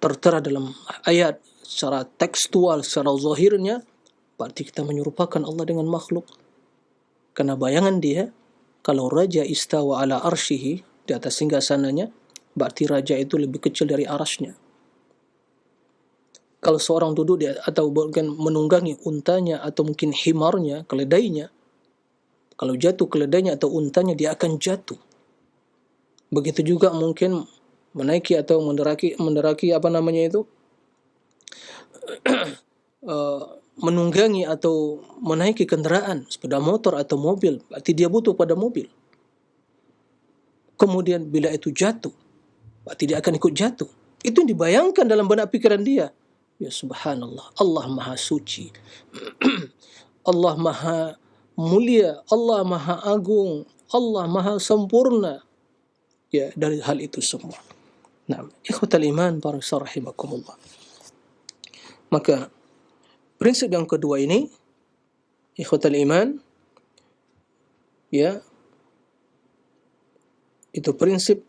[SPEAKER 1] tertera dalam ayat secara tekstual, secara zahirnya, berarti kita menyerupakan Allah dengan makhluk. Karena bayangan dia, kalau raja istawa ala arsyihi, di atas singgasananya, berarti raja itu lebih kecil dari arasnya. Kalau seorang duduk atau menunggangi untanya atau mungkin himarnya, keledainya, kalau jatuh keledainya atau untanya, dia akan jatuh. Begitu juga mungkin menaiki atau menderaki apa namanya itu, menunggangi atau menaiki kendaraan, sepeda motor atau mobil, berarti dia butuh pada mobil. Kemudian bila itu jatuh, berarti dia akan ikut jatuh. Itu yang dibayangkan dalam benak pikiran dia. Ya subhanallah, Allah Maha Suci, Allah Maha Mulia, Allah Maha Agung, Allah Maha Sempurna. Ya, dari hal itu semua. Nah, ikhwatal iman, para rahimakumullah. Maka prinsip yang kedua ini, ikhwatal iman, ya, itu prinsip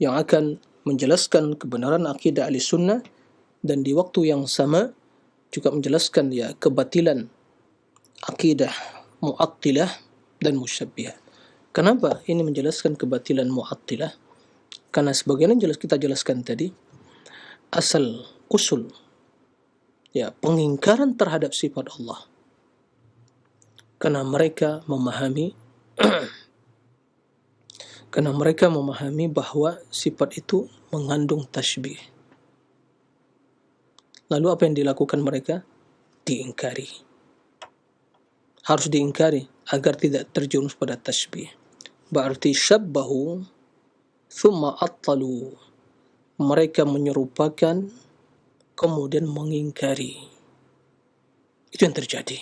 [SPEAKER 1] yang akan menjelaskan kebenaran akidah ahli sunnah dan di waktu yang sama juga menjelaskan ya kebatilan akidah mu'attilah dan musyabbihah. Kenapa ini menjelaskan kebatilan mu'attilah? Karena sebagaimana kita jelaskan tadi, asal usul ya pengingkaran terhadap sifat Allah. Karena mereka memahami bahawa sifat itu mengandung tashbih. Lalu apa yang dilakukan mereka? Diingkari. Harus diingkari agar tidak terjerumus pada tashbih. Berarti syabbahu thumma attalu. Mereka menyerupakan kemudian mengingkari. Itu yang terjadi.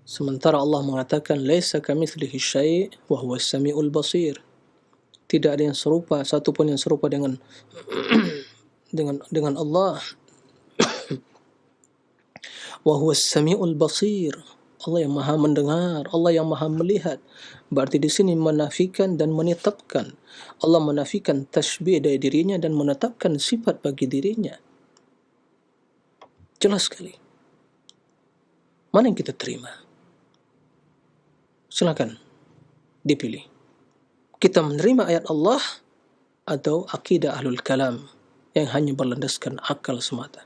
[SPEAKER 1] Sementara Allah mengatakan laisa kamitslihi syai' wa huwas samiul basir. Tidak ada yang serupa, satupun yang serupa dengan dengan Allah. Wa huwas samiul basir. Allah yang Maha mendengar, Allah yang Maha melihat. Berarti di sini menafikan dan menetapkan. Allah menafikan tashbih dari dirinya dan menetapkan sifat bagi dirinya. Jelas sekali. Mana yang kita terima? Silakan dipilih. Kita menerima ayat Allah atau akidah ahlul kalam yang hanya berlandaskan akal semata.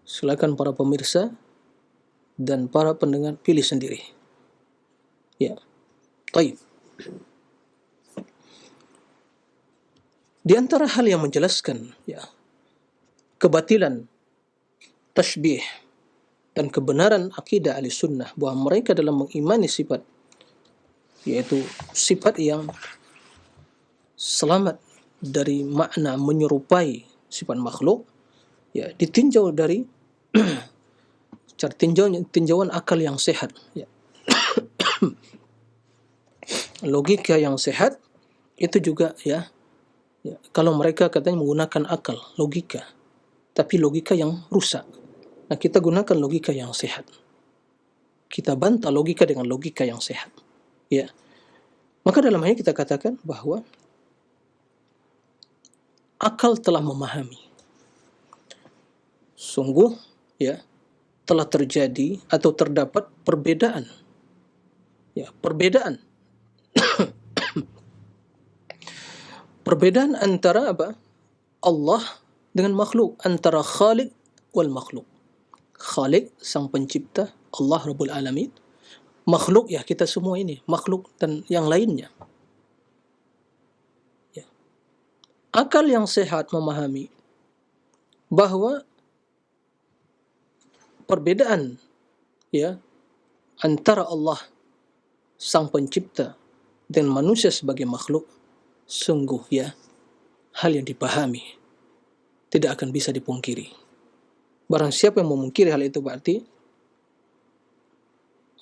[SPEAKER 1] Silakan para pemirsa dan para pendengar pilih sendiri. Ya. Baik. Di antara hal yang menjelaskan ya kebatilan tashbih dan kebenaran akidah ahli sunnah bahawa mereka dalam mengimani sifat, yaitu sifat yang selamat dari makna menyerupai sifat makhluk, ya ditinjau dari tinjauan akal yang sehat, ya. Logika yang sehat itu juga ya, kalau mereka katanya menggunakan akal, logika, tapi logika yang rusak. Nah, kita gunakan logika yang sehat. kita bantah logika dengan logika yang sehat. Ya. Maka dalam hal ini kita katakan bahwa akal telah memahami. Sungguh, ya, telah terjadi atau terdapat perbedaan. Ya, perbedaan. Perbedaan antara apa? Allah dengan makhluk, antara Khaliq wal makhluk. Khaliq, sang pencipta, Allah Rabbul Alamin. Makhluk, ya kita semua ini, makhluk dan yang lainnya. Ya. Akal yang sehat memahami bahwa perbedaan, ya, antara Allah sang pencipta dan manusia sebagai makhluk sungguh, ya, hal yang dipahami, tidak akan bisa dipungkiri. Barang siapa yang memungkiri hal itu berarti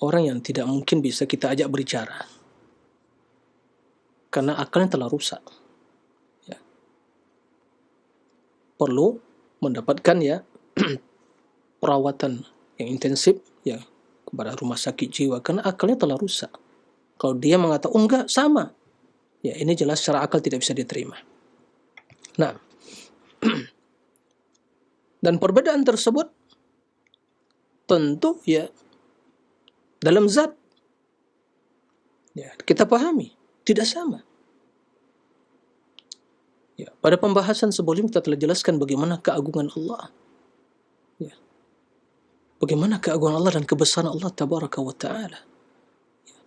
[SPEAKER 1] orang yang tidak mungkin bisa kita ajak berbicara, karena akalnya telah rusak. Ya. Perlu mendapatkan, ya, perawatan yang intensif, ya, kepada rumah sakit jiwa, karena akalnya telah rusak. Kalau dia mengatakan, oh enggak, sama, ya ini jelas secara akal tidak bisa diterima. Nah, dan perbedaan tersebut tentu, ya, dalam zat, ya, kita pahami tidak sama. Ya, pada pembahasan sebelum kita telah jelaskan bagaimana keagungan Allah. Ya. Bagaimana keagungan Allah dan kebesaran Allah Tabaraka wa Ta'ala. Ya.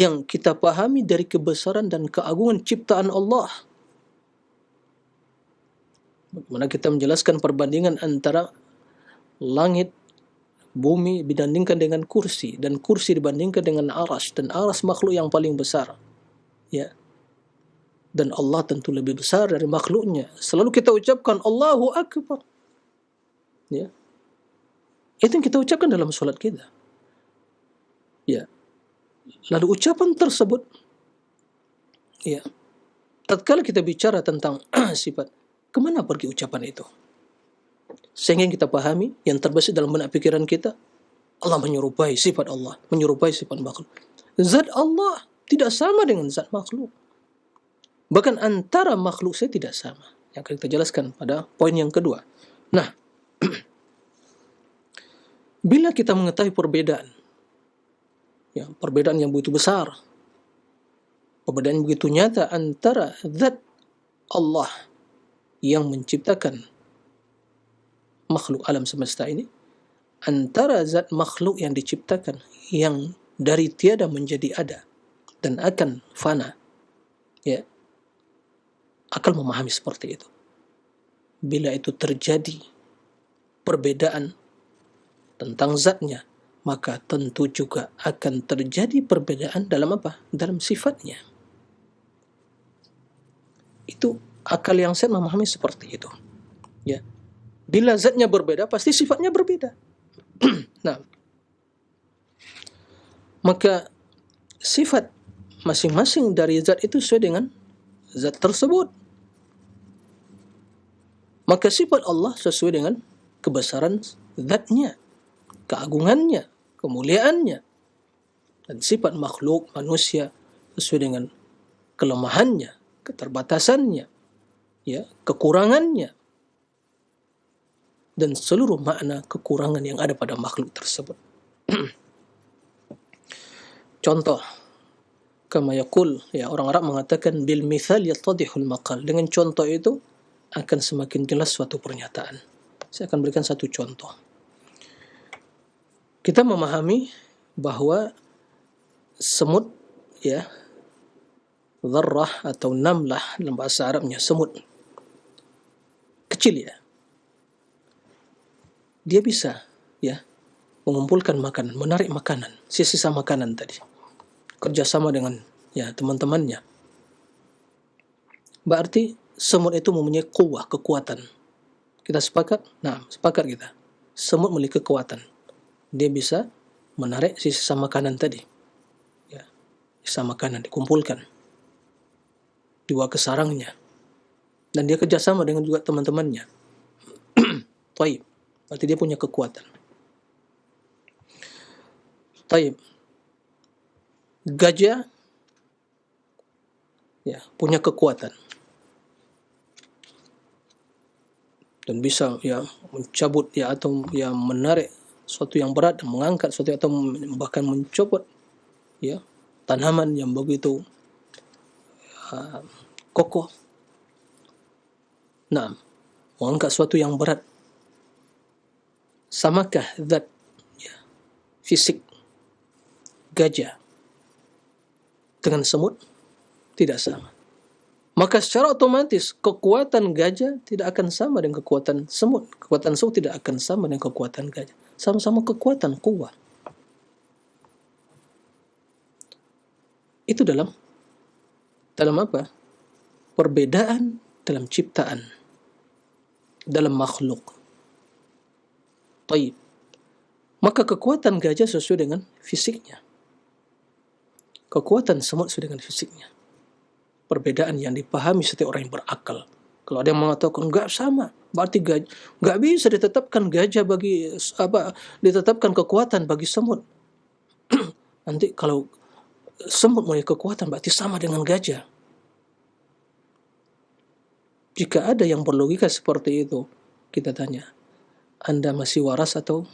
[SPEAKER 1] Yang kita pahami dari kebesaran dan keagungan ciptaan Allah. Bagaimana kita menjelaskan perbandingan antara langit, bumi dibandingkan dengan kursi, dan kursi dibandingkan dengan aras, dan aras makhluk yang paling besar. Ya. Dan Allah tentu lebih besar dari makhluknya. Selalu kita ucapkan Allahu Akbar. Ya. Itu yang kita ucapkan dalam solat kita. Ya. Lalu ucapan tersebut, ya, tatkala kita bicara tentang sifat, kemana pergi ucapan itu? Sehingga yang kita pahami, yang terbesit dalam benak pikiran kita, Allah menyerupai sifat Allah, menyerupai sifat makhluk. Zat Allah tidak sama dengan zat makhluk. Bahkan antara makhluk saya tidak sama. Yang akan kita jelaskan pada poin yang kedua. Nah, bila kita mengetahui perbedaan, ya, perbedaan yang begitu besar, perbedaan yang begitu nyata antara zat Allah yang menciptakan makhluk alam semesta ini, antara zat makhluk yang diciptakan, yang dari tiada menjadi ada dan akan fana, ya, akal memahami seperti itu. Bila itu terjadi perbedaan tentang zatnya, maka tentu juga akan terjadi perbedaan dalam apa? Dalam sifatnya. Itu akal yang sehat memahami seperti itu. Ya. Bila zatnya berbeda, pasti sifatnya berbeda. Nah, maka sifat masing-masing dari zat itu sesuai dengan zat tersebut. Maka sifat Allah sesuai dengan kebesaran zatnya, keagungannya, kemuliaannya. Dan sifat makhluk manusia sesuai dengan kelemahannya, keterbatasannya, ya, kekurangannya, dan seluruh makna kekurangan yang ada pada makhluk tersebut. Contoh, kama yaqul, ya, orang Arab mengatakan bil mithal yattadihul maqal. Dengan contoh itu akan semakin jelas suatu pernyataan. Saya akan berikan satu contoh. Kita memahami bahwa semut, ya, dharrah atau namlah dalam bahasa Arabnya, semut kecil, ya, dia bisa, ya, mengumpulkan makanan, menarik makanan, sisa makanan tadi, kerjasama dengan, ya, teman-temannya. Berarti semut itu mempunyai kuwah, kekuatan. Kita sepakat? Nah, sepakat kita. Semut memiliki kekuatan. Dia bisa menarik sisa makanan tadi. Ya, sisa makanan dikumpulkan, dibawa ke sarangnya, dan dia kerjasama dengan juga teman-temannya. Taib. Berarti dia punya kekuatan. Taib. Gajah ya punya kekuatan dan bisa ya mencabut ya atau ya menarik sesuatu yang berat dan mengangkat sesuatu atau bahkan mencopot ya tanaman yang begitu kokoh. Nah, mengangkat sesuatu yang berat. Samakah zat ya, fisik gajah dengan semut? Tidak sama. Maka secara otomatis kekuatan gajah tidak akan sama dengan kekuatan semut. Kekuatan semut tidak akan sama dengan kekuatan gajah. Sama-sama kekuatan kuat. Itu dalam apa? Perbedaan dalam ciptaan, dalam makhluk. Taib. Maka kekuatan gajah sesuai dengan fisiknya. Kekuatan semut sesuai dengan fisiknya. Perbedaan yang dipahami setiap orang yang berakal. Kalau ada yang mengatakan enggak sama, berarti enggak bisa ditetapkan gajah bagi ditetapkan kekuatan bagi semut. Nanti kalau semut punya kekuatan berarti sama dengan gajah. Jika ada yang berlogika seperti itu, kita tanya, Anda masih waras atau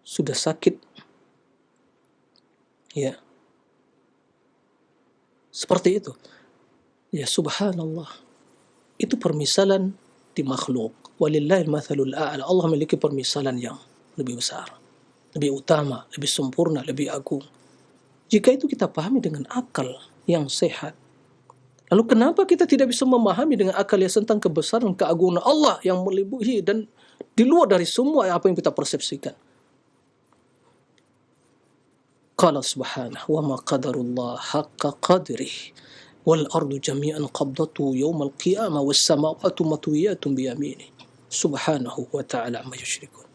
[SPEAKER 1] sudah sakit? Ya. Seperti itu. Ya subhanallah. Itu permisalan di makhluk. Walillahil mathalul a'la. Allah memiliki permisalan yang lebih besar, lebih utama, lebih sempurna, lebih agung. Jika itu kita pahami dengan akal yang sehat. Lalu kenapa kita tidak bisa memahami dengan akal yang tentang kebesaran, keagungan Allah yang meliputi dan di luar dari semua apa yang kita persepsikan? Qala subhanahu wa ma qadarullah haqqa qadrih wal ardu jami'an qabdatuhu yawmal qiyamah was samawati matwiyatun biyaminih subhanahu wa ta'ala amma yusyrikun.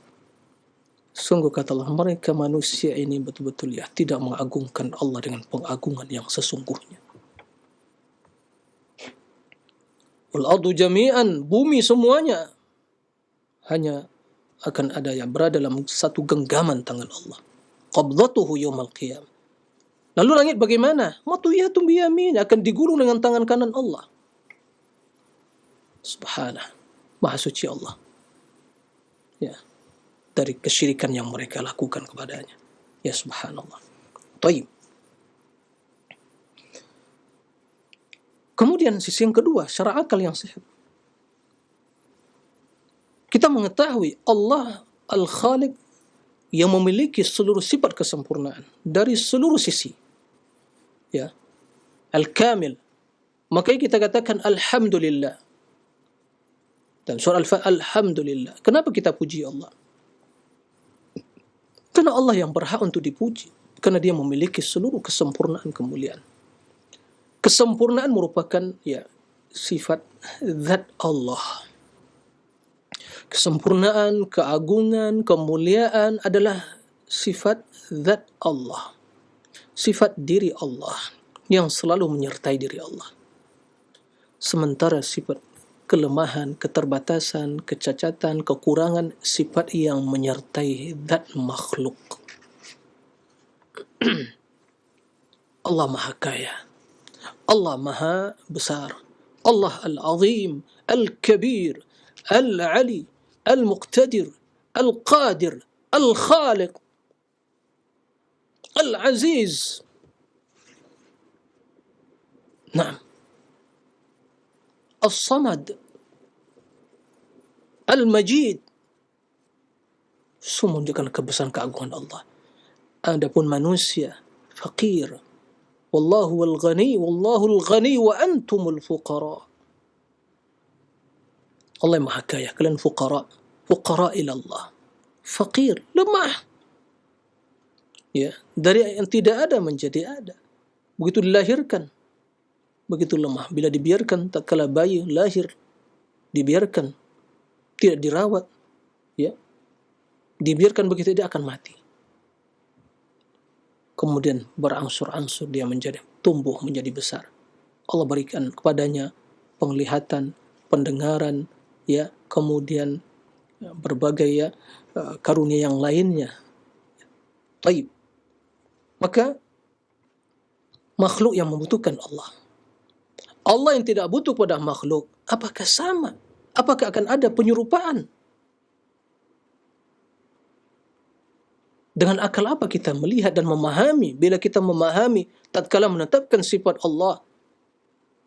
[SPEAKER 1] Sungguh kata Allah, mereka manusia ini betul-betul ya tidak mengagungkan Allah dengan pengagungan yang sesungguhnya. Wal ardu jami'an, bumi semuanya hanya akan ada yang berada dalam satu genggaman tangan Allah. Qabdatuhu yawmal qiyamah. Lalu langit bagaimana? Matwiyatun biyamin, akan digulung dengan tangan kanan Allah. Subhanah, maha suci Allah. Ya, dari kesyirikan yang mereka lakukan kepadanya. Ya subhanallah. Taib. Kemudian sisi yang kedua, secara akal yang sehat. Kita mengetahui Allah Al-Khaliq yang memiliki seluruh sifat kesempurnaan dari seluruh sisi. Ya. Al-Kamil. Makanya kita katakan alhamdulillah. Dan surah Al-Fatihah alhamdulillah. Kenapa kita puji Allah? Karena Allah yang berhak untuk dipuji. Karena dia memiliki seluruh kesempurnaan kemuliaan. Kesempurnaan merupakan ya sifat zat Allah. Kesempurnaan, keagungan, kemuliaan adalah sifat zat Allah. Sifat diri Allah yang selalu menyertai diri Allah. Sementara sifat kelemahan, keterbatasan, kecacatan, kekurangan, sifat yang menyertai zat makhluk. Allah Maha Kaya. Allah Maha Besar. Allah Al-Azim, Al-Kabir, Al-Ali, Al-Muqtadir, Al-Qadir, Al-Khaliq, Al-Aziz. Naam. As-Samad, Al-Majid. Semua menunjukkan kebesaran keagungan Allah. Adapun manusia fakir. Wallahu al-ghani, wallahu al-ghani wa antumul fuqara. Allah Maha Kaya, kalian fuqara. Fuqara ila Allah. Fakir, lemah. Ya, dari yang tidak ada menjadi ada. Begitu dilahirkan, begitu lemah. Bila dibiarkan tatkala bayi lahir, dibiarkan tidak dirawat, ya, dibiarkan begitu dia akan mati. Kemudian berangsur-angsur dia menjadi tumbuh menjadi besar. Allah berikan kepadanya penglihatan, pendengaran, ya, kemudian berbagai ya karunia yang lainnya. Baik. Maka makhluk yang membutuhkan Allah. Allah yang tidak butuh pada makhluk, apakah sama? Apakah akan ada penyerupaan? Dengan akal apa kita melihat dan memahami? Bila kita memahami, tatkala menetapkan sifat Allah,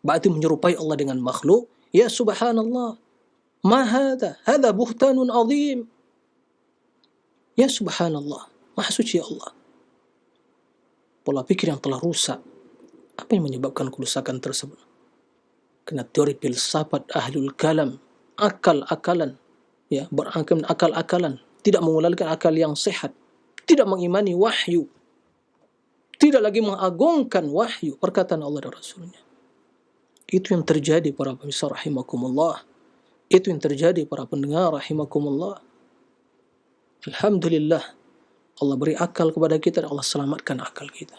[SPEAKER 1] berarti menyerupai Allah dengan makhluk. Ya subhanallah. Ma hadha? Hadha buhtanun azim. Ya subhanallah. Maha suci Allah. Pola pikir yang telah rusak. Apa yang menyebabkan kerusakan tersebut? Kena teori filsafat ahlul kalam, akal-akalan, ya, berakal-akalan, tidak menggunakan akal yang sehat, tidak mengimani wahyu, tidak lagi mengagungkan wahyu, perkataan Allah dan Rasulnya. Itu yang terjadi para pemirsa rahimakumullah. Itu yang terjadi para pendengar rahimakumullah. Alhamdulillah, Allah beri akal kepada kita dan Allah selamatkan akal kita.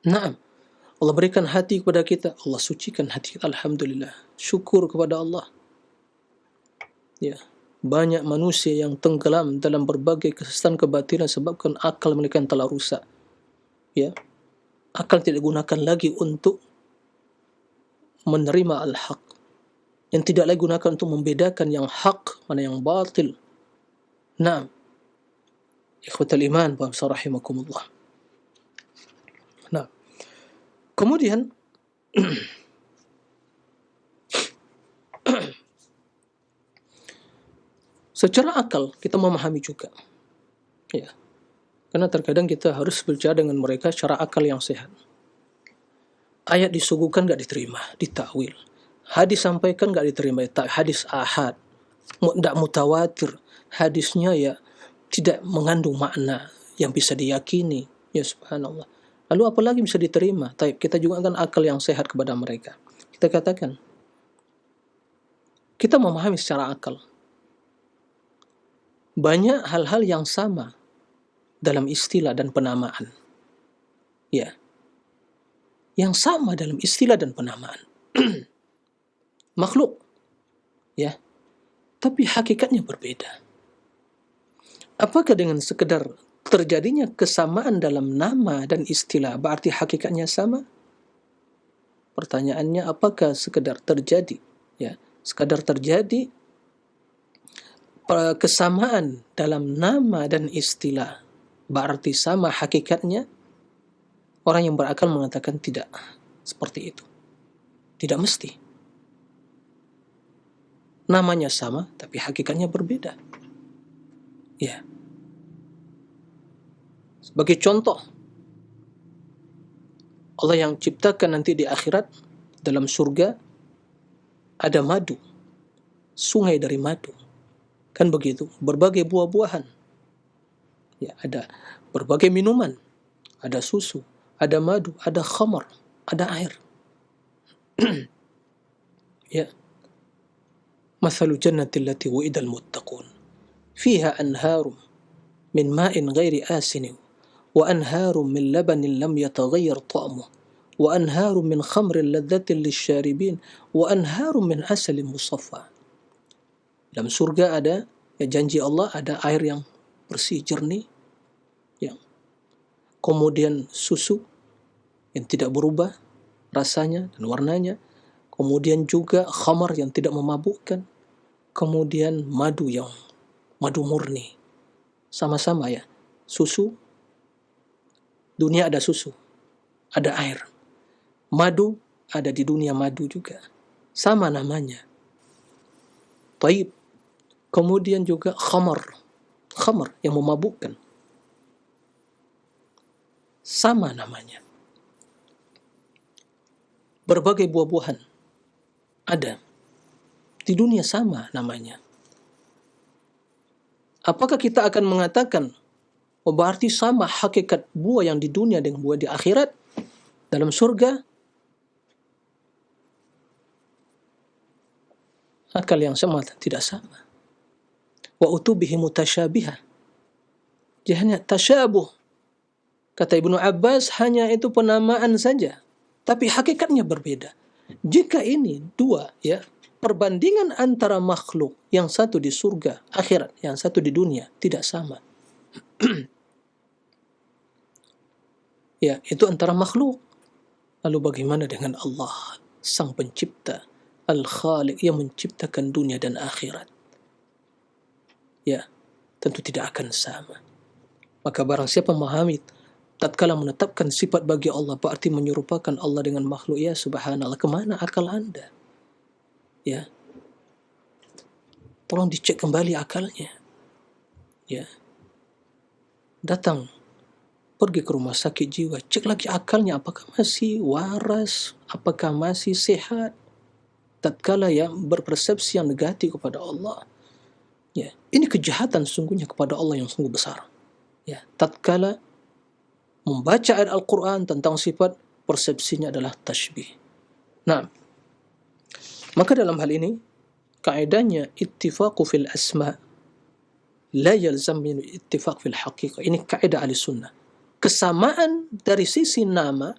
[SPEAKER 1] Naam, Allah berikan hati kepada kita, Allah sucikan hati kita. Alhamdulillah, syukur kepada Allah. Ya, banyak manusia yang tenggelam dalam berbagai kesesatan kebatilan sebabkan akal mereka yang telah rusak. Ya, akal tidak digunakan lagi untuk menerima al-haq, yang tidak lagi gunakan untuk membedakan yang hak mana yang batil. Naam, ikhwatal iman wa rahimakumullah. Nah, kemudian secara akal kita memahami juga, ya, karena terkadang kita harus berbicara dengan mereka secara akal yang sehat. Ayat disuguhkan gak diterima, ditakwil. Hadis sampaikan gak diterima, hadis ahad, tidak mutawatir, hadisnya ya tidak mengandung makna yang bisa diyakini. Ya subhanallah. Lalu apa lagi bisa diterima? Taib, kita juga akan akal yang sehat kepada mereka. Kita katakan, kita memahami secara akal. Banyak hal-hal yang sama dalam istilah dan penamaan. Ya. Yang sama dalam istilah dan penamaan. Makhluk. Ya. Tapi hakikatnya berbeda. Apakah dengan sekedar terjadinya kesamaan dalam nama dan istilah berarti hakikatnya sama? Pertanyaannya, apakah sekedar terjadi, ya, sekadar terjadi kesamaan dalam nama dan istilah berarti sama hakikatnya? Orang yang berakal mengatakan tidak seperti itu. Tidak mesti. Namanya sama, tapi hakikatnya berbeda. Ya. Sebagai contoh, Allah yang ciptakan nanti di akhirat, dalam surga, ada madu. Sungai dari madu. Kan begitu. Berbagai buah-buahan. Ya, ada berbagai minuman. Ada susu. Ada madu, ada khamar, ada air. Ya. Mathalu jannati allati wu'idal muttaqun. Fiha anharum min ma'in ghairi asin wa anharum min labanin lam yataghayyar ta'muh wa anharum min khamrin ladzatin lisyaribin wa anharum min asalin musaffa. Dalam surga ada, ya, janji Allah, ada air yang bersih, jernih, yang kemudian susu yang tidak berubah rasanya dan warnanya, kemudian juga khamar yang tidak memabukkan, kemudian madu yang madu murni. Sama-sama, ya, susu, dunia ada susu, ada air. Madu ada di dunia madu juga, sama namanya. Taib. Kemudian juga khamar yang memabukkan, sama namanya. Berbagai buah-buahan ada di dunia, sama namanya. Apakah kita akan mengatakan, oh berarti sama hakikat buah yang di dunia dengan buah di akhirat dalam surga? Akal yang sama tidak sama. Wa utubihi mutasyabiha. Jahanya tasyabuh. Kata Ibnu Abbas, hanya itu penamaan saja, tapi hakikatnya berbeda. Jika ini dua, ya, perbandingan antara makhluk, yang satu di surga akhirat, yang satu di dunia, tidak sama. Ya, itu antara makhluk. Lalu bagaimana dengan Allah, Sang Pencipta, Al-Khaliq yang menciptakan dunia dan akhirat? Ya, tentu tidak akan sama. Maka barang siapa memahami tatkala menetapkan sifat bagi Allah berarti menyerupakan Allah dengan makhluk, ya subhanallah, kemana akal Anda? Ya, tolong dicek kembali akalnya. Ya, datang, pergi ke rumah sakit jiwa, cek lagi akalnya apakah masih waras, apakah masih sehat. Tatkala yang berpersepsi yang negatif kepada Allah, ya, ini kejahatan sungguhnya kepada Allah yang sungguh besar. Ya, tatkala membaca ayat Al-Quran tentang sifat, persepsinya adalah tashbih. Nah, maka dalam hal ini kaidahnya ittifaqu fil asma la yalzam min ittifaq fil haqiqah. Ini kaidah ahli sunnah. Kesamaan dari sisi nama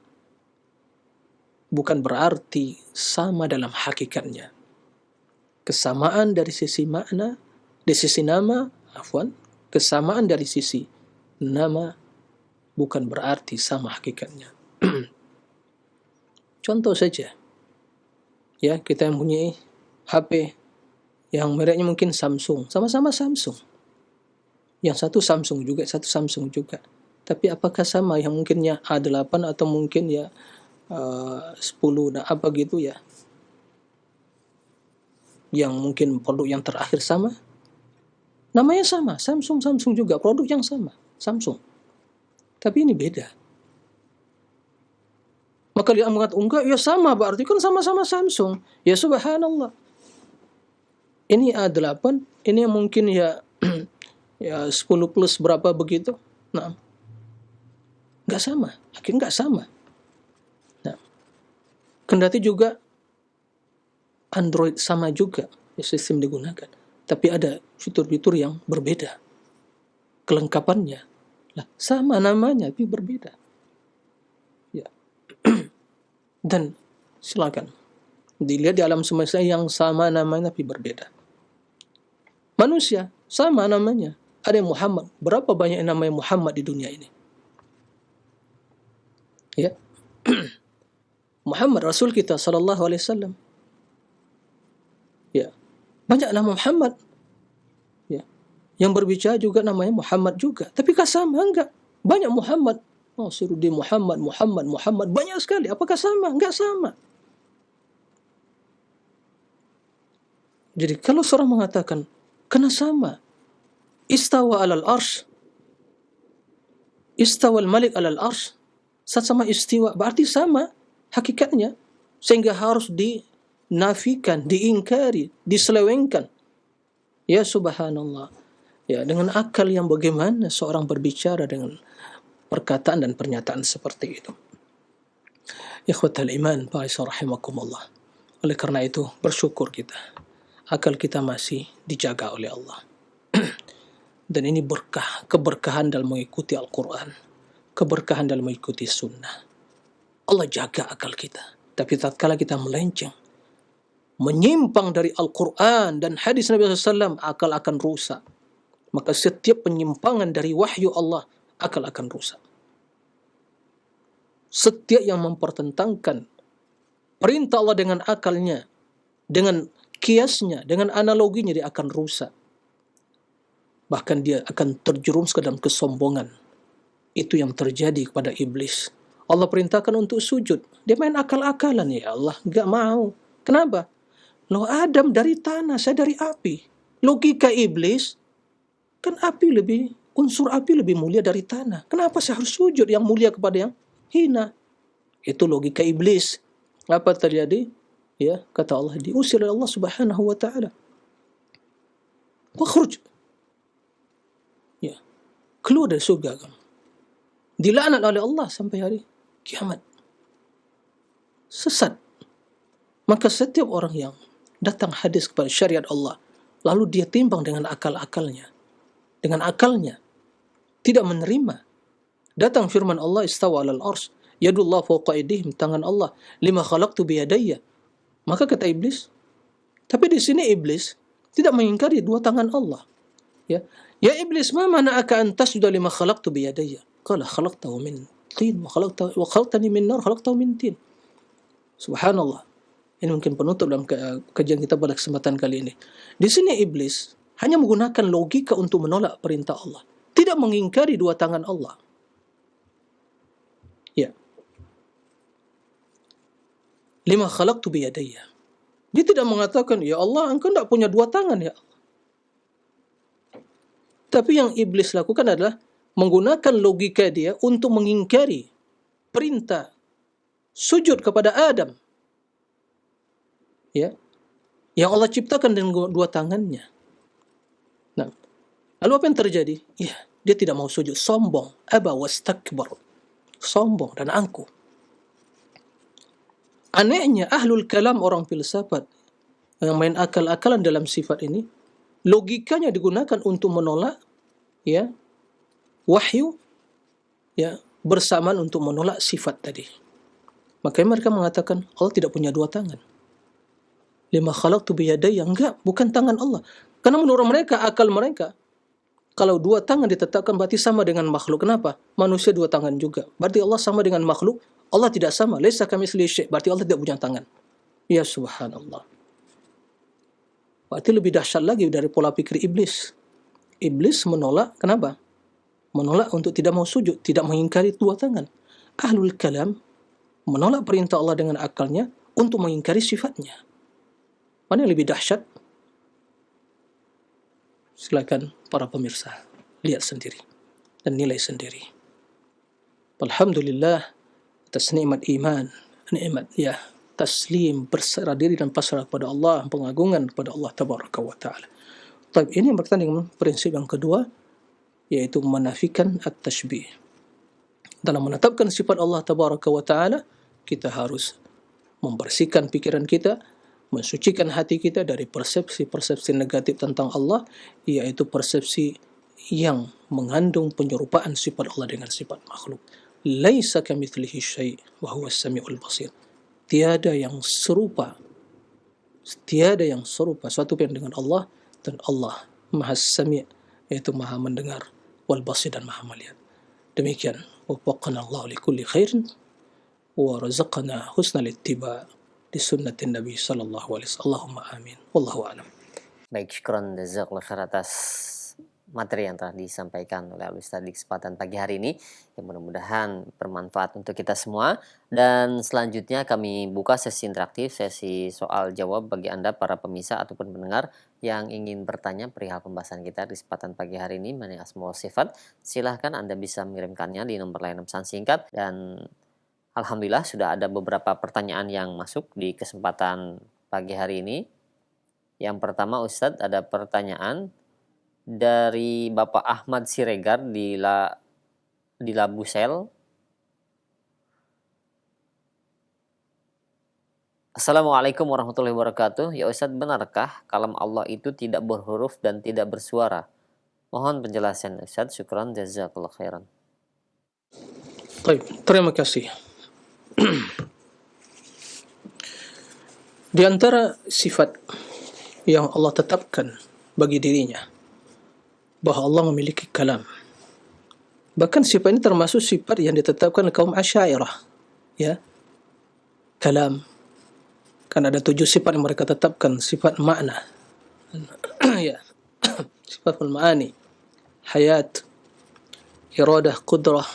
[SPEAKER 1] bukan berarti sama dalam hakikatnya. Kesamaan dari sisi makna, dari sisi nama, kesamaan dari sisi nama bukan berarti sama hakikatnya. Contoh saja, ya, kita mempunyai HP yang mereknya mungkin Samsung, sama-sama Samsung. Yang satu Samsung juga, satu Samsung juga. Tapi apakah sama yang mungkinnya A8 atau mungkin ya 10 dan apa gitu ya, yang mungkin produk yang terakhir sama, namanya sama, Samsung juga, produk yang sama, Samsung, tapi ini beda. Maka dia mengatakan enggak, ya sama, berarti kan sama-sama Samsung. Ya subhanallah, ini A8, ini mungkin ya ya 10 plus berapa begitu. Nah, enggak sama, akhirnya enggak sama. Nah, kendati juga Android sama juga ya, sistem digunakan, tapi ada fitur-fitur yang berbeda kelengkapannya. Lah, sama namanya tapi berbeda. Ya. Dan silakan dilihat di alam semesta yang sama namanya tapi berbeda. Manusia sama namanya, ada yang Muhammad. Berapa banyak yang namanya Muhammad di dunia ini? Ya. Muhammad Rasul kita sallallahu alaihi wasallam. Ya. Banyak nama Muhammad. Ya. Yang berbicara juga namanya Muhammad juga. Tapi kah sama? Enggak. Banyak Muhammad. Oh, Sirudin Muhammad, banyak sekali. Apakah sama? Enggak sama. Jadi kalau seorang mengatakan, kena sama, istawa alal arsh, istawa al-malik alal arsh, sama istiwa, berarti sama hakikatnya, sehingga harus dinafikan, diingkari, diselewengkan. Ya subhanallah. Ya, dengan akal yang bagaimana seorang berbicara dengan perkataan dan pernyataan seperti itu. Ikhwatal iman, rahimakumullah. Oleh karena itu, bersyukur kita. Akal kita masih dijaga oleh Allah. Dan ini berkah, keberkahan dalam mengikuti Al-Quran, keberkahan dalam mengikuti sunnah. Allah jaga akal kita. Tapi tatkala kita melenceng, menyimpang dari Al-Quran dan hadis Nabi SAW, akal akan rusak. Maka setiap penyimpangan dari wahyu Allah, akal akan rusak. Setiap yang mempertentangkan perintah Allah dengan akalnya, dengan kiasnya, dengan analoginya, dia akan rusak. Bahkan dia akan terjerumus ke dalam kesombongan. Itu yang terjadi kepada iblis. Allah perintahkan untuk sujud, dia main akal-akalan, ya Allah, enggak mau. Kenapa? Loh, Adam dari tanah, saya dari api. Logika iblis, kan unsur api lebih mulia dari tanah. Kenapa saya harus sujud yang mulia kepada yang hina? Itu logika iblis. Apa terjadi? Ya, kata Allah, diusir oleh Allah Subhanahu wa taala. Wakhruj. Ya. Keluar dari surga kamu. Dilaknat oleh Allah sampai hari kiamat. Sesat. Maka setiap orang yang datang hadis kepada syariat Allah, lalu dia timbang dengan akal-akalnya, dengan akalnya, tidak menerima. Datang firman Allah, istawa alal arsh, yadullah fawqa aydihim, tangan Allah, lima khalaqtu biyadayya. Maka kata iblis, tapi di sini iblis tidak mengingkari dua tangan Allah. Ya iblis, ma mana'aka an tasjuda lima khalaqtu biyadayya? Qala khalaqtahu min tin wa khalaqtani min nar khalaqtahu min tin. Subhanallah. Ini mungkin penutup dalam kajian kita pada kesempatan kali ini. Di sini iblis hanya menggunakan logika untuk menolak perintah Allah, tidak mengingkari dua tangan Allah. Ya. Lima khalaqtu biyadayya. Dia tidak mengatakan, ya Allah, engkau tidak punya dua tangan, ya Allah. Tapi yang iblis lakukan adalah menggunakan logika dia untuk mengingkari perintah sujud kepada Adam. Ya. Yang Allah ciptakan dengan dua tangannya. Nah, lalu apa yang terjadi? Ya, dia tidak mau sujud, sombong, aba wastakbar. Sombong dan angkuh. Anehnya ahlul kalam, orang filsafat yang main akal-akalan dalam sifat ini, logikanya digunakan untuk menolak ya wahyu ya bersamaan untuk menolak sifat tadi. Makanya mereka mengatakan Allah tidak punya dua tangan. Lima khalaqtu biyadayya, enggak, bukan tangan Allah. Karena menurut mereka, akal mereka, kalau dua tangan ditetapkan berarti sama dengan makhluk. Kenapa? Manusia dua tangan juga. Berarti Allah sama dengan makhluk. Allah tidak sama. Laisa kamitslihi syai'. Berarti Allah tidak punya tangan. Ya subhanallah. Berarti lebih dahsyat lagi dari pola pikir iblis. Iblis menolak, kenapa? Menolak untuk tidak mau sujud, tidak mengingkari dua tangan. Ahlul kalam menolak perintah Allah dengan akalnya untuk mengingkari sifatnya. Mana yang lebih dahsyat? Silakan para pemirsa lihat sendiri dan nilai sendiri. Alhamdulillah atas nikmat iman, nikmat ya taslim, berserah diri dan pasrah kepada Allah, pengagungan kepada Allah tabaraka wa taala. Tapi ini berkaitan dengan prinsip yang kedua, yaitu menafikan at-tashbih. Dalam menetapkan sifat Allah tabaraka wa taala, kita harus membersihkan pikiran kita, mensucikan hati kita dari persepsi-persepsi negatif tentang Allah, yaitu persepsi yang mengandung penyerupaan sifat Allah dengan sifat makhluk. Laisa kamitslihi syai' wa huwas samiul basir. Tiada yang serupa suatu yang dengan Allah, dan Allah Maha Sami', yaitu Maha mendengar, wal basir, dan Maha melihat. Demikian, waffaqana Allah li kulli khairin wa razaqana husnal ittiba' di sunnatin Nabi sallallahu alaihi wasallam. Allahumma amin. Wallahu a'lam.
[SPEAKER 2] Baik, syukran jazakallahu khair atas materi yang telah disampaikan oleh Al-Ustaz di kesempatan pagi hari ini, yang mudah-mudahan bermanfaat untuk kita semua. Dan selanjutnya kami buka sesi interaktif, sesi soal jawab bagi Anda para pemirsa ataupun pendengar yang ingin bertanya perihal pembahasan kita di kesempatan pagi hari ini mengenai asma wa sifat. Silahkan Anda bisa mengirimkannya di nomor layanan pesan singkat, dan alhamdulillah sudah ada beberapa pertanyaan yang masuk di kesempatan pagi hari ini. Yang pertama, Ustadz, ada pertanyaan dari Bapak Ahmad Siregar di Labusel. Assalamualaikum warahmatullahi wabarakatuh. Ya Ustadz, benarkah kalam Allah itu tidak berhuruf dan tidak bersuara? Mohon penjelasan Ustadz. Syukran jazakallahu khairan.
[SPEAKER 1] Baik, terima kasih. Di antara sifat yang Allah tetapkan bagi dirinya, bahwa Allah memiliki kalam. Bahkan sifat ini termasuk sifat yang ditetapkan oleh kaum Asy'ariyah. Ya. Kalam. Kan ada 7 sifat yang mereka tetapkan, sifat makna. Ya. Sifat al-ma'ani. Hayat, iradah, qudrah,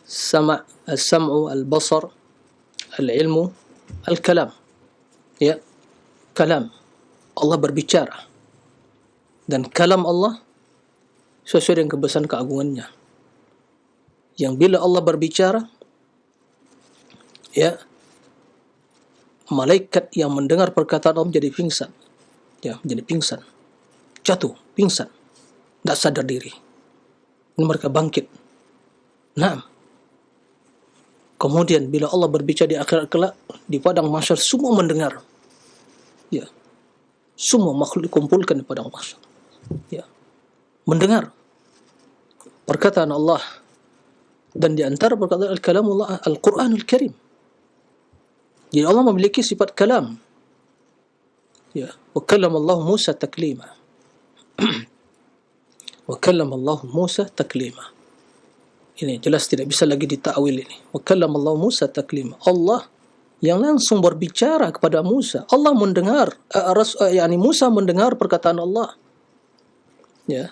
[SPEAKER 1] sama', al-sam'u, al-basar, al-ilmu, al-kalam. Ya. Kalam. Allah berbicara. Dan kalam Allah sesuai dengan kebesaran keagungannya. Yang bila Allah berbicara, ya, malaikat yang mendengar perkataan Allah menjadi pingsan. Ya, menjadi pingsan. Jatuh, pingsan. Tak sadar diri. Ini mereka bangkit. Naam. Kemudian bila Allah berbicara di akhirat kelak, di padang mahsyar semua mendengar. Ya. Semua makhluk dikumpulkan di padang mahsyar. Ya. Mendengar perkataan Allah, dan di antara perkataan al-kalamullah Al-Quranul Karim. Jadi Allah memiliki sifat kalam. Ya, wa kallamallahu Musa taklima. Wa kallamallahu Musa taklima. Ini jelas tidak bisa lagi ditakwil ini. Wa kallamallahu Musa taklima. Allah yang langsung berbicara kepada Musa. Allah mendengar, Musa mendengar perkataan Allah. Ya.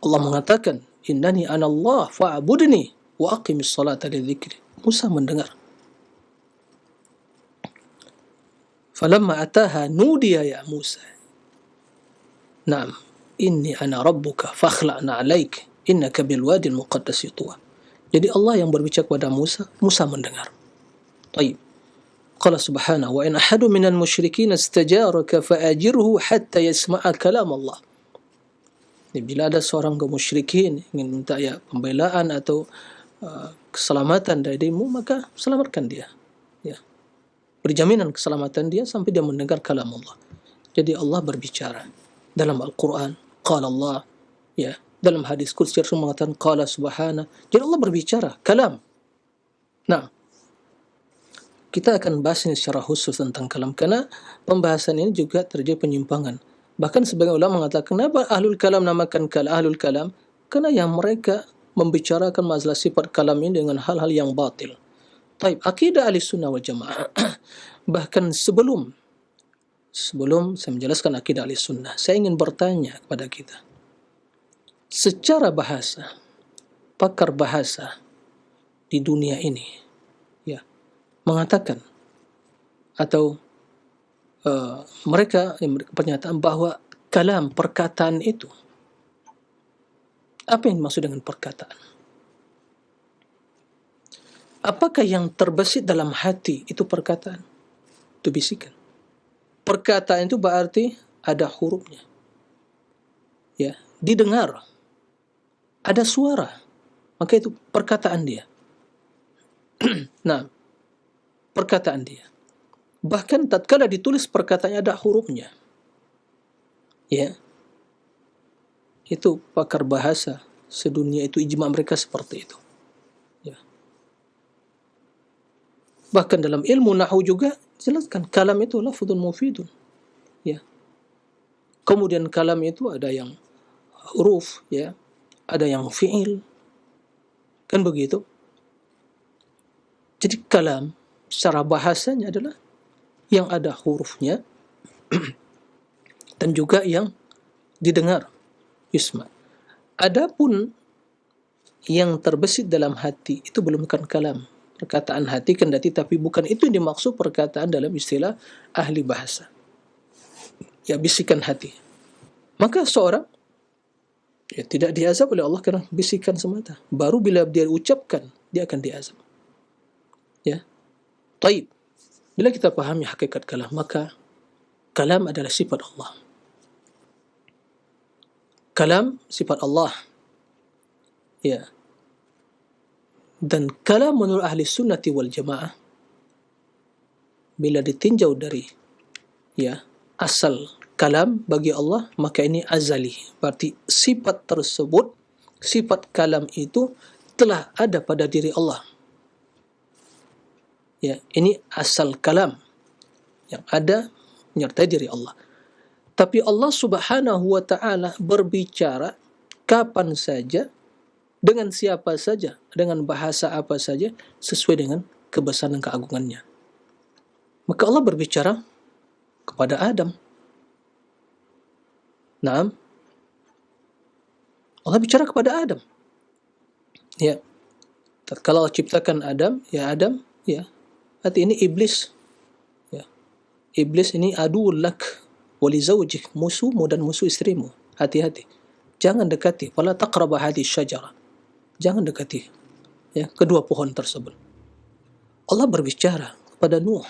[SPEAKER 1] Allah mengatakan, "Innani ana Allah fa'budni wa aqimis salata lidzikri." Musa mendengar. Falamma ataha nudiya ya Musa. Naam, inni ana rabbuka fakhla'na 'alaik innaka bil wadil muqaddasi tuwa. Jadi Allah yang berbicara kepada Musa, Musa mendengar. Baik. Qala subhanahu wa in ahadu minal musyrikin istajaraka fa'ajirhu hatta yasma'a kalam Allah. Jadi, bila ada seorang kaum musyrikin ingin minta pembelaan atau keselamatan darimu, maka selamatkan dia. Ya. Beri jaminan keselamatan dia sampai dia mendengar kalam Allah. Jadi Allah berbicara dalam Al-Quran. Qala Allah. Ya. Dalam hadis qudsi Rasul mengatakan qala subhana. Jadi Allah berbicara kalam. Nah, kita akan bahas ini secara khusus tentang kalam karena pembahasan ini juga terjadi penyimpangan. Bahkan sebagian ulama mengatakan kenapa ahlul kalam namakan ahlul kalam? Karena yang mereka membicarakan masalah sifat kalam ini dengan hal-hal yang batil. Taib, akidah Ahlussunnah wal Jamaah. Bahkan sebelum saya menjelaskan akidah Ahlussunnah, saya ingin bertanya kepada kita. Secara bahasa, pakar bahasa di dunia ini ya mengatakan atau mereka pernyataan bahwa kalam, perkataan itu, apa yang dimaksud dengan perkataan? Apakah yang terbesit dalam hati itu perkataan? Itu bisikan. Perkataan itu berarti ada hurufnya. Ya, didengar. Ada suara. Maka itu perkataan dia. Nah, perkataan dia. Bahkan tatkala ditulis perkataannya ada hurufnya. Ya. Itu pakar bahasa sedunia itu ijma mereka seperti itu. Ya. Bahkan dalam ilmu nahwu juga jelaskan kalam itu lafzun mufidun. Ya. Kemudian kalam itu ada yang huruf, ya. Ada yang fi'il. Kan begitu? Jadi kalam secara bahasanya adalah yang ada hurufnya dan juga yang didengar, yusma. Adapun yang terbesit dalam hati itu belum bukan kalam, perkataan hati kendati, tapi bukan itu yang dimaksud perkataan dalam istilah ahli bahasa. Ya, bisikan hati. Maka seorang tidak diazab oleh Allah karena bisikan semata. Baru bila dia ucapkan, dia akan diazab. Ya. Taib. Bila kita pahami hakikat kalam, maka kalam adalah sifat Allah. Kalam sifat Allah. Ya. Dan kalam menurut ahli sunnati wal jamaah, bila ditinjau dari asal kalam bagi Allah, maka ini azali. Berarti sifat tersebut, sifat kalam itu telah ada pada diri Allah. Ya, ini asal kalam yang ada menyertai diri Allah. Tapi Allah Subhanahu wa taala berbicara kapan saja, dengan siapa saja, dengan bahasa apa saja, sesuai dengan kebesaran keagungannya. Maka Allah berbicara kepada Adam. Naam. Allah bicara kepada Adam. Ya. Tatkala Allah ciptakan Adam, ya Adam, ya. Hati ini iblis. Ya. Iblis ini aduul lak wa li zawjik, musuhmu dan musuh istrimu. Hati-hati. Jangan dekati. Wala taqraba hadhihi syajarah. Jangan dekati kedua pohon tersebut. Allah berbicara kepada Nuh.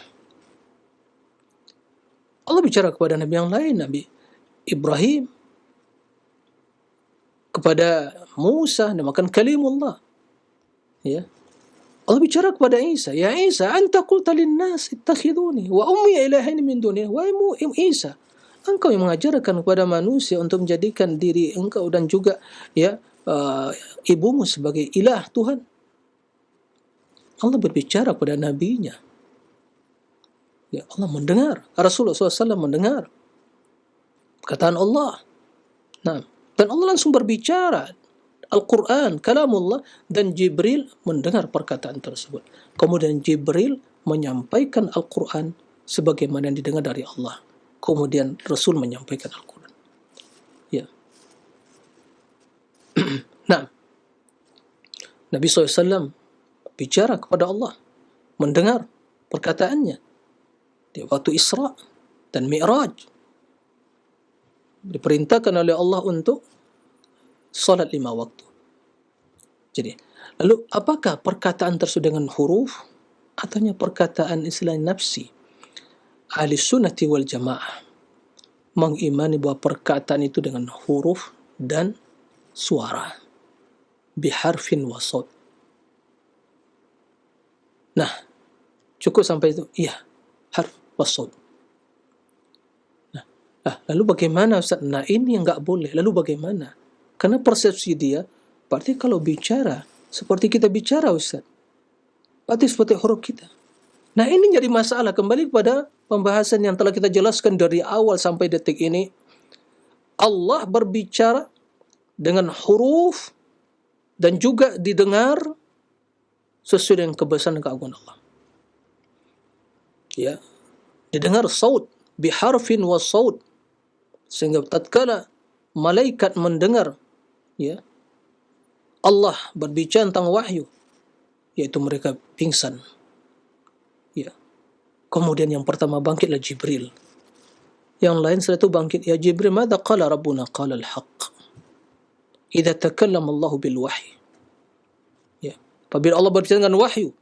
[SPEAKER 1] Allah bicara kepada nabi yang lain, Nabi Ibrahim, kepada Musa, namakan kalimullah. Ya. Allah bicara kepada Isa, ya Isa, anta qulta lin-nas ittakhiduni wa ummi ilahaini min duni. Wahai Isa, engkau yang mengajarkan kepada manusia untuk menjadikan diri engkau dan juga ibumu sebagai ilah Tuhan. Allah berbicara kepada nabinya. Ya, Allah mendengar. Rasulullah SAW mendengar perkataan Allah. Nah, dan Allah langsung berbicara. Al-Quran, kalamullah, dan Jibril mendengar perkataan tersebut. Kemudian Jibril menyampaikan Al-Quran sebagaimana yang didengar dari Allah. Kemudian Rasul menyampaikan Al-Quran. Ya. Nah, Nabi SAW bicara kepada Allah, mendengar perkataannya di waktu Isra dan Mi'raj. Diperintahkan oleh Allah untuk salat 5 waktu. Jadi, lalu apakah perkataan tersebut dengan huruf ataunya perkataan istilah nafsi? Ahli sunnati wal jamaah mengimani bahwa perkataan itu dengan huruf dan suara, biharfin wa saut. Nah, cukup sampai itu? Iya, harf wa saut. Lalu bagaimana Ustaz? Nah, ini yang enggak boleh. Lalu bagaimana? Karena persepsi dia, berarti kalau bicara seperti kita bicara Ustaz, berarti seperti huruf kita. Nah, ini jadi masalah. Kembali kepada pembahasan yang telah kita jelaskan dari awal sampai detik ini. Allah berbicara dengan huruf dan juga didengar sesuai dengan kebesaran dan keagungan Allah. Ya, didengar saut, biharfin wa saut. Sehingga tatkala malaikat mendengar, ya, Allah berbicara tentang wahyu, yaitu mereka pingsan. Ya. Kemudian yang pertama bangkitlah Jibril. Yang lain setelah itu bangkit, ya Jibril, madza qala rabbuna? Qala al-haq. Idza takallama Allah bil wahyi. Ya. Apabila Allah berbicara dengan wahyu,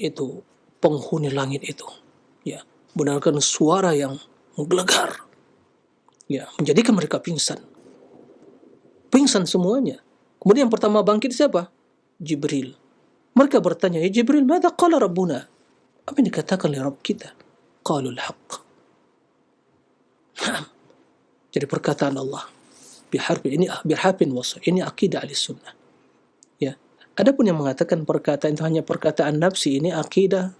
[SPEAKER 1] itu penghuni langit itu, ya, mendengarkan suara yang menggelegar. Ya, menjadikan mereka pingsan. Pingsan semuanya. Kemudian yang pertama bangkit siapa? Jibril. Mereka bertanya, ya Jibril, madza qala rabbuna? Apa yang dikatakan oleh Rabb kita? Qalul haqq. Jadi perkataan Allah biharfin wasl. Ini akidah ahli sunnah. Ya. Adapun yang mengatakan perkataan itu hanya perkataan nafsi, ini akidah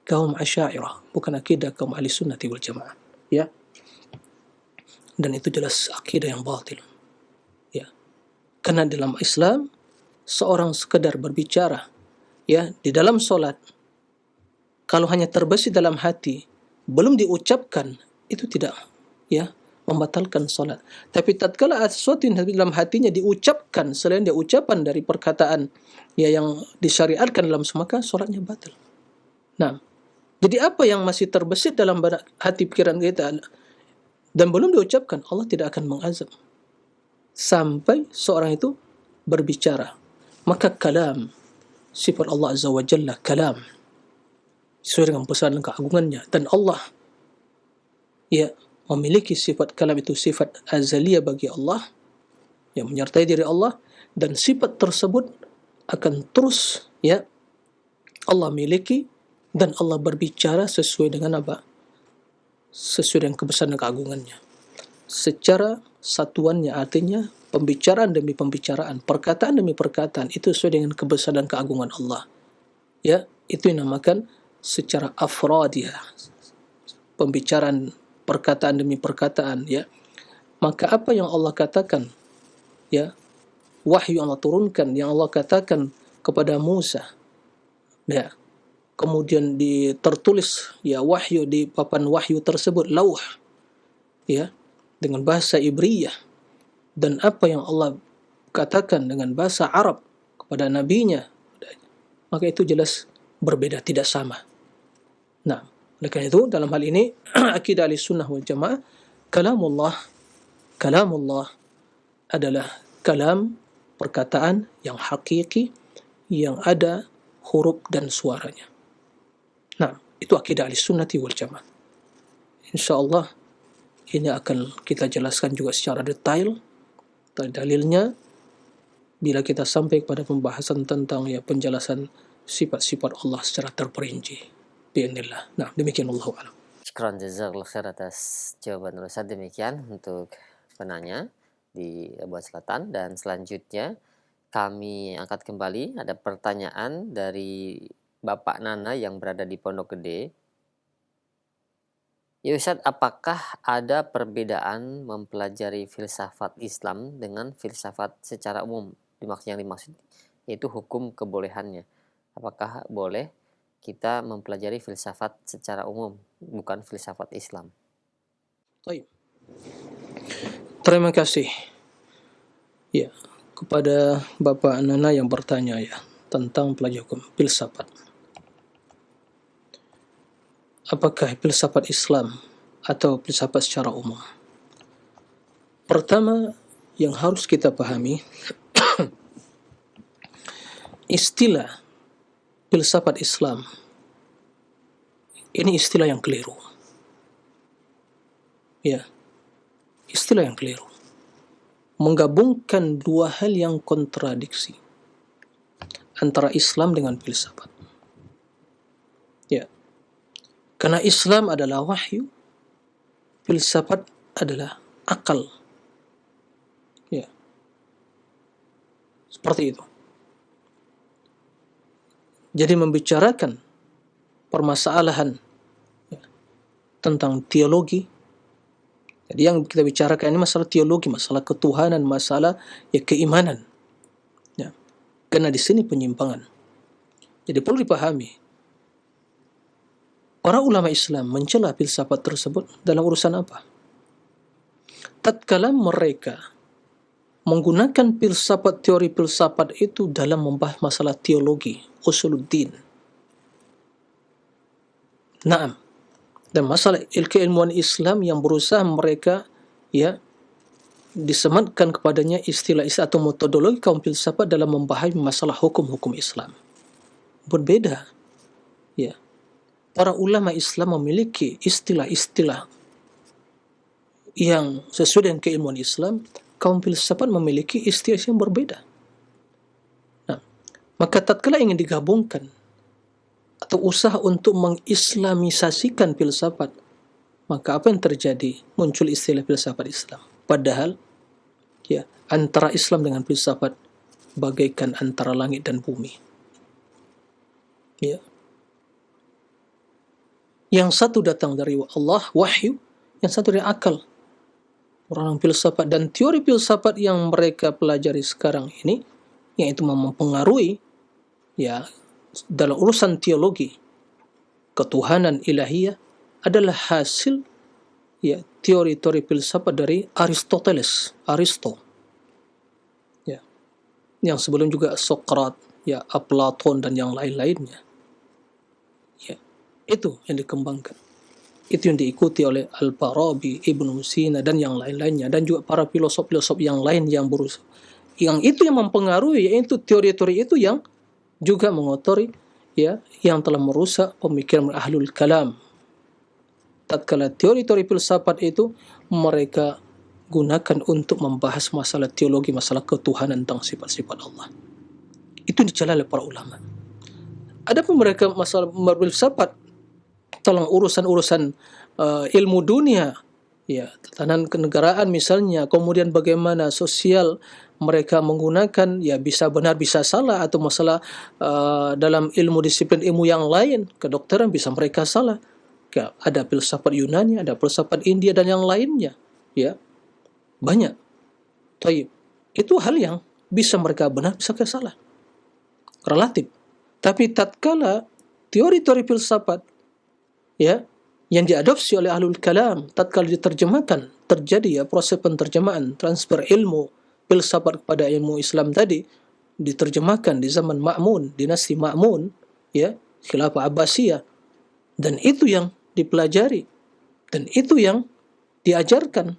[SPEAKER 1] kaum Asy'ariyah, bukan akidah kaum ahli sunnah wal jamaah. Ya. Dan itu jelas akidah yang batil. Ya. Karena dalam Islam seorang sekadar berbicara, ya, di dalam solat, kalau hanya terbesit dalam hati, belum diucapkan, itu tidak, ya, membatalkan solat. Tapi tatkala sesuatu yang dalam hatinya diucapkan selain dia ucapan dari perkataan, ya, yang disyariatkan dalam maka solatnya batal. Nah, jadi apa yang masih terbesit dalam hati pikiran kita dan belum diucapkan, Allah tidak akan mengazab sampai seorang itu berbicara. Maka kalam, sifat Allah Azza wa Jalla, kalam, sesuai dengan pesan keagungannya. Dan Allah, ya, memiliki sifat kalam, itu sifat azaliyah bagi Allah, yang menyertai diri Allah, dan sifat tersebut akan terus, ya, Allah miliki, dan Allah berbicara sesuai dengan apa? Sesuai dengan kebesaran dan keagungannya. Secara satuannya, artinya pembicaraan demi pembicaraan, perkataan demi perkataan, itu sesuai dengan kebesaran dan keagungan Allah. Ya, itu dinamakan secara afradiyah, pembicaraan perkataan demi perkataan, ya. Maka apa yang Allah katakan, ya, wahyu yang Allah turunkan, yang Allah katakan kepada Musa, ya, kemudian tertulis, ya, wahyu di papan wahyu tersebut, lauh, ya, dengan bahasa Ibriyah, dan apa yang Allah katakan dengan bahasa Arab kepada nabinya, maka itu jelas berbeda, tidak sama. Nah, oleh karena itu dalam hal ini akidah Ahlussunnah wal Jamaah, kalamullah adalah kalam, perkataan yang hakiki, yang ada huruf dan suaranya. Nah, itu akidah Ahlussunnah wal Jamaah. InsyaAllah ini akan kita jelaskan juga secara detail dalilnya bila kita sampai kepada pembahasan tentang, ya, penjelasan sifat-sifat Allah secara terperinci. Bi'idznillah. Nah, demikian Allahu a'lam.
[SPEAKER 2] Syukran jazakallahu khair atas jawaban Ustaz. Demikian untuk penanya di Labuan Selatan, dan selanjutnya kami angkat kembali ada pertanyaan dari Bapak Nana yang berada di Pondok Gede. Ya Ustadz, apakah ada perbedaan mempelajari filsafat Islam dengan filsafat secara umum? Yang dimaksud yaitu hukum kebolehannya. Apakah boleh kita mempelajari filsafat secara umum, bukan filsafat Islam?
[SPEAKER 1] Baik. Terima kasih ya kepada Bapak Nana yang bertanya ya tentang pelajaran hukum filsafat. Apakah filsafat Islam atau filsafat secara umum? Pertama yang harus kita pahami, istilah filsafat Islam ini istilah yang keliru. Ya, istilah yang keliru. Menggabungkan dua hal yang kontradiksi antara Islam dengan filsafat. Ya. Karena Islam adalah wahyu, filsafat adalah akal. Ya. Seperti itu. Jadi membicarakan permasalahan ya, tentang teologi. Jadi yang kita bicarakan ini masalah teologi, masalah ketuhanan, masalah ya keimanan. Ya. Karena di sini penyimpangan. Jadi perlu dipahami. Para ulama Islam mencela filsafat tersebut dalam urusan apa? Tatkala mereka menggunakan filsafat, teori filsafat itu dalam membahas masalah teologi, usuluddin. Naam. Dan masalah keilmuan Islam yang berusaha mereka ya disematkan kepadanya istilah-istilah atau metodologi kaum filsafat dalam membahas masalah hukum-hukum Islam. Berbeda. Ya. Para ulama Islam memiliki istilah-istilah yang sesuai dengan keilmuan Islam, kaum filsafat memiliki istilah yang berbeda. Nah, maka tatkala ingin digabungkan atau usaha untuk mengislamisasikan filsafat, maka apa yang terjadi? Muncul istilah filsafat Islam. Padahal ya, antara Islam dengan filsafat bagaikan antara langit dan bumi. Ya. Yang satu datang dari Allah, wahyu, yang satu dari akal. Orang filsafat dan teori filsafat yang mereka pelajari sekarang ini, yaitu mempengaruhi ya dalam urusan teologi ketuhanan ilahiyah adalah hasil ya teori-teori filsafat dari Aristoteles, Aristo. Ya. Yang sebelum juga Sokrat, ya Platon dan yang lain-lainnya. Ya. Itu yang dikembangkan. Itu yang diikuti oleh Al-Farabi, Ibnu Sina dan yang lain-lainnya, dan juga para filosof-filosof yang lain yang berusaha. Yang itu yang mempengaruhi, yaitu teori-teori itu yang juga mengotori ya yang telah merusak pemikiran ahlul kalam. Tatkala teori-teori filsafat itu mereka gunakan untuk membahas masalah teologi, masalah ketuhanan tentang sifat-sifat Allah. Itu dicela oleh para ulama. Adapun mereka masalah berfilsafat tentang urusan-urusan ilmu dunia, ya, tatanan kenegaraan misalnya, kemudian bagaimana sosial mereka menggunakan, ya bisa benar bisa salah, atau masalah dalam ilmu disiplin ilmu yang lain, kedokteran bisa mereka salah. Ya, ada filsafat Yunani, ada filsafat India dan yang lainnya, ya banyak. Taib. Itu hal yang bisa mereka benar bisa salah, relatif. Tapi tatkala teori-teori filsafat ya yang diadopsi oleh ahlul kalam, tatkala diterjemahkan, terjadi ya proses penterjemahan, transfer ilmu filsafat kepada ilmu Islam tadi, diterjemahkan di zaman Ma'mun, dinasti Ma'mun, ya, khilafah Abbasiyah, dan itu yang dipelajari dan itu yang diajarkan.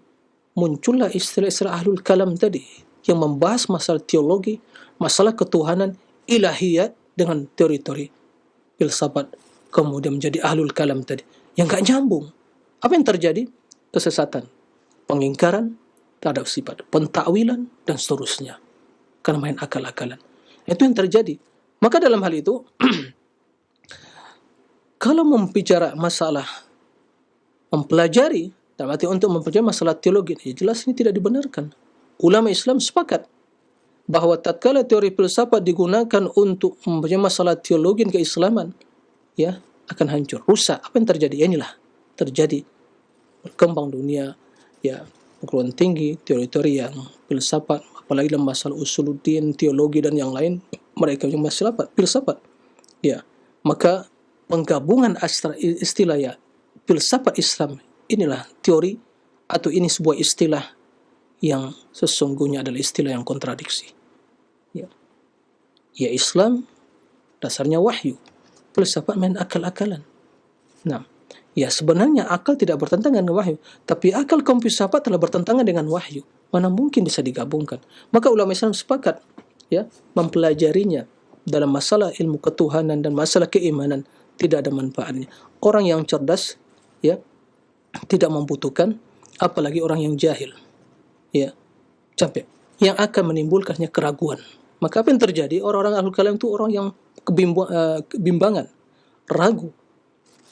[SPEAKER 1] Muncullah istilah-istilah ahlul kalam tadi yang membahas masalah teologi, masalah ketuhanan ilahiyat dengan teori-teori filsafat, kemudian menjadi ahlul kalam tadi yang gak nyambung. Apa yang terjadi? Kesesatan, pengingkaran terhadap sifat, pentakwilan dan seterusnya, karena main akal-akalan. Itu yang terjadi. Maka dalam hal itu kalau membicara masalah mempelajari, dalam arti untuk mempelajari masalah teologi, ya jelas ini tidak dibenarkan. Ulama Islam sepakat bahwa tatkala teori filsafat digunakan untuk mempelajari masalah teologi keislaman, ya akan hancur, rusak. Apa yang terjadi? Inilah terjadi berkembang dunia, ya, perguruan tinggi, teori-teori yang filsafat, apalagi dalam masalah usuluddin, teologi dan yang lain, mereka yang filsafat, ya. Maka penggabungan istilah ya filsafat Islam inilah teori atau ini sebuah istilah yang sesungguhnya adalah istilah yang kontradiksi. Ya, ya Islam dasarnya wahyu, filsafat main akal-akalan. Nah, ya sebenarnya akal tidak bertentangan dengan wahyu, tapi akal kaum filsafat telah bertentangan dengan wahyu. Mana mungkin bisa digabungkan? Maka ulama Islam sepakat ya mempelajarinya dalam masalah ilmu ketuhanan dan masalah keimanan tidak ada manfaatnya. Orang yang cerdas ya tidak membutuhkan, apalagi orang yang jahil ya sampai yang akan menimbulkannya keraguan. Maka apa yang terjadi? Orang-orang ahlul kalam itu orang yang kebimbangan, ragu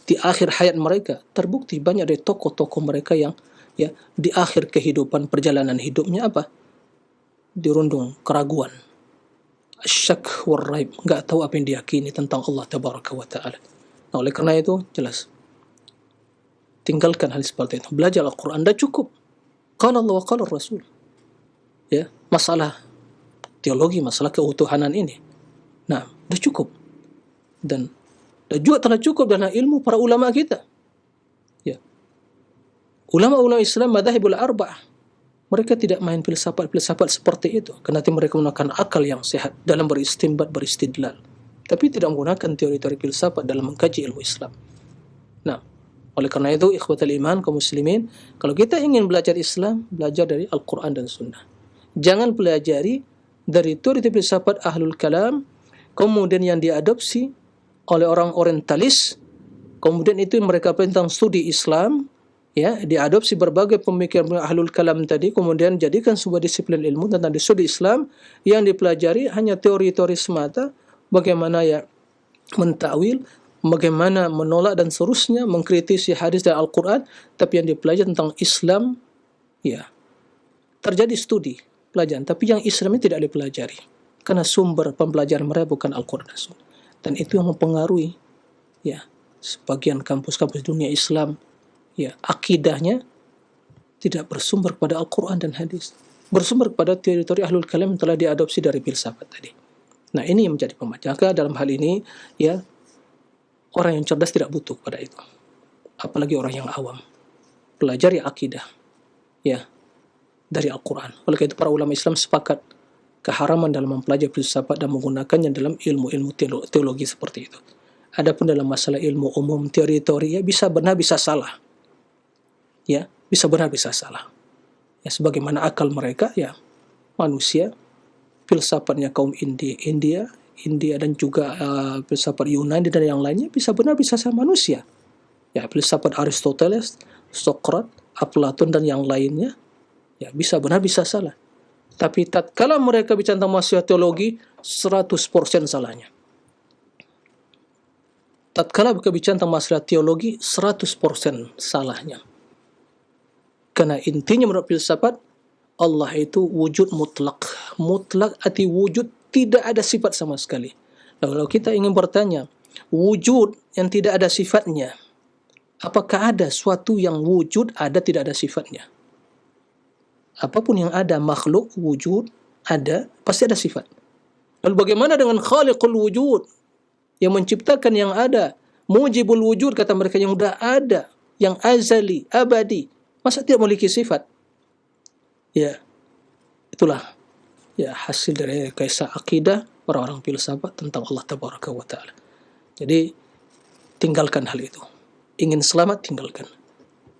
[SPEAKER 1] di akhir hayat mereka. Terbukti banyak dari tokoh-tokoh mereka yang ya di akhir kehidupan perjalanan hidupnya apa? Dirundung keraguan, syak war raib, enggak tahu apa yang diyakini tentang Allah tabaraka wa taala. Nah, oleh karena itu jelas tinggalkan hal seperti itu. Belajar Al-Qur'an dah cukup. Qala Allah wa qala Rasul. Ya, masalah teologi, masalah keutuhanan ini. Nah, dah cukup. Dan juga telah cukup dengan ilmu para ulama kita. Ya. Ulama-ulama Islam madzhabul arba'ah. Mereka tidak main filsafat-filsafat seperti itu. Karena mereka menggunakan akal yang sehat dalam beristinbat, beristidlal. Tapi tidak menggunakan teori-teori filsafat dalam mengkaji ilmu Islam. Nah, oleh karena itu, ikhwatul iman, kaum muslimin, kalau kita ingin belajar Islam, belajar dari Al-Quran dan Sunnah. Jangan pelajari dari teori filsafat ahlul kalam, kemudian yang diadopsi oleh orang orientalis, kemudian itu mereka tentang studi Islam, ya, diadopsi berbagai pemikiran ahlul kalam tadi, kemudian jadikan sebuah disiplin ilmu tentang studi Islam yang dipelajari hanya teori-teori semata, bagaimana ya mentakwil, bagaimana menolak dan seterusnya, mengkritisi hadis dan Al-Quran, tapi yang dipelajari tentang Islam, ya, terjadi studi, pelajaran, tapi yang Islam ini tidak dipelajari, karena sumber pembelajaran mereka bukan Al-Quran dan Sunnah. Dan itu yang mempengaruhi ya sebagian kampus-kampus dunia Islam ya akidahnya tidak bersumber kepada Al-Quran dan hadis, bersumber kepada teori-teori ahlul kalam yang telah diadopsi dari filsafat tadi. Nah, ini yang menjadi pemajaga dalam hal ini ya, orang yang cerdas tidak butuh pada itu, apalagi orang yang awam. Pelajari akidah ya dari Al-Quran. Oleh karena itu para ulama Islam sepakat keharaman dalam mempelajari filsafat dan menggunakannya dalam ilmu-ilmu teologi seperti itu. Adapun dalam masalah ilmu umum, teori-teori, ya bisa benar bisa salah. Ya, bisa benar bisa salah. Ya, sebagaimana akal mereka, ya manusia, filsafatnya kaum India dan juga filsafat Yunani dan yang lainnya bisa benar bisa salah manusia. Ya, filsafat Aristoteles, Sokrat, Platon dan yang lainnya, ya bisa benar bisa salah. Tapi tatkala mereka bicara tentang masalah teologi, 100% salahnya. Tatkala mereka bicara tentang masalah teologi, 100% salahnya. Karena intinya menurut filsafat, Allah itu wujud mutlak. Mutlak arti wujud, tidak ada sifat sama sekali. Kalau kita ingin bertanya, wujud yang tidak ada sifatnya, apakah ada suatu yang wujud ada tidak ada sifatnya? Apapun yang ada, makhluk, wujud, ada, pasti ada sifat. Lalu bagaimana dengan khaliqul wujud, yang menciptakan yang ada, mujibul wujud, kata mereka yang sudah ada, yang azali, abadi, masa tidak memiliki sifat? Ya, itulah ya hasil dari kisah akidah orang-orang filsafat tentang Allah tabaraka wa ta'ala. Jadi, tinggalkan hal itu. Ingin selamat, tinggalkan.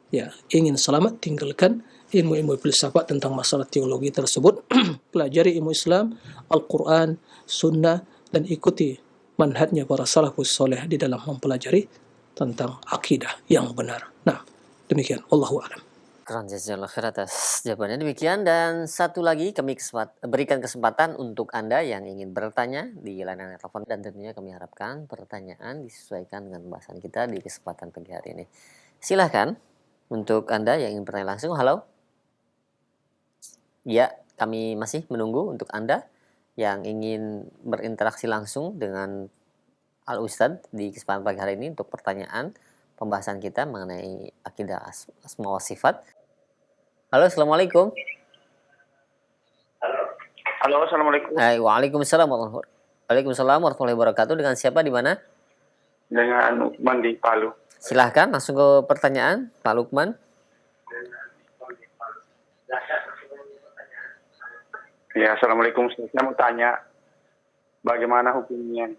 [SPEAKER 1] Ya, ingin selamat, tinggalkan ilmu-ilmu filsafat tentang masalah teologi tersebut. Pelajari ilmu Islam, Al-Quran, Sunnah, dan ikuti manhajnya para salafus soleh di dalam mempelajari tentang akidah yang benar. Nah, demikian. Wallahu a'lam.
[SPEAKER 2] Keren, jazakallah khair atas jawabannya. Demikian, dan satu lagi kami berikan kesempatan untuk Anda yang ingin bertanya di layanan telepon, dan tentunya kami harapkan pertanyaan disesuaikan dengan pembahasan kita di kesempatan pagi hari ini. Silahkan untuk Anda yang ingin bertanya langsung. Halo. Ya, kami masih menunggu untuk Anda yang ingin berinteraksi langsung dengan Al Ustadz di kesempatan pagi hari ini untuk pertanyaan pembahasan kita mengenai akidah asma wa sifat. Halo, assalamualaikum.
[SPEAKER 3] Halo, assalamualaikum.
[SPEAKER 2] Waalaikumsalam warahmatullahi wabarakatuh. Dengan siapa di mana?
[SPEAKER 3] Dengan Lukman di Palu.
[SPEAKER 2] Silahkan langsung ke pertanyaan, Pak Lukman.
[SPEAKER 3] Ya, assalamualaikum. Saya mau tanya, bagaimana hukumnya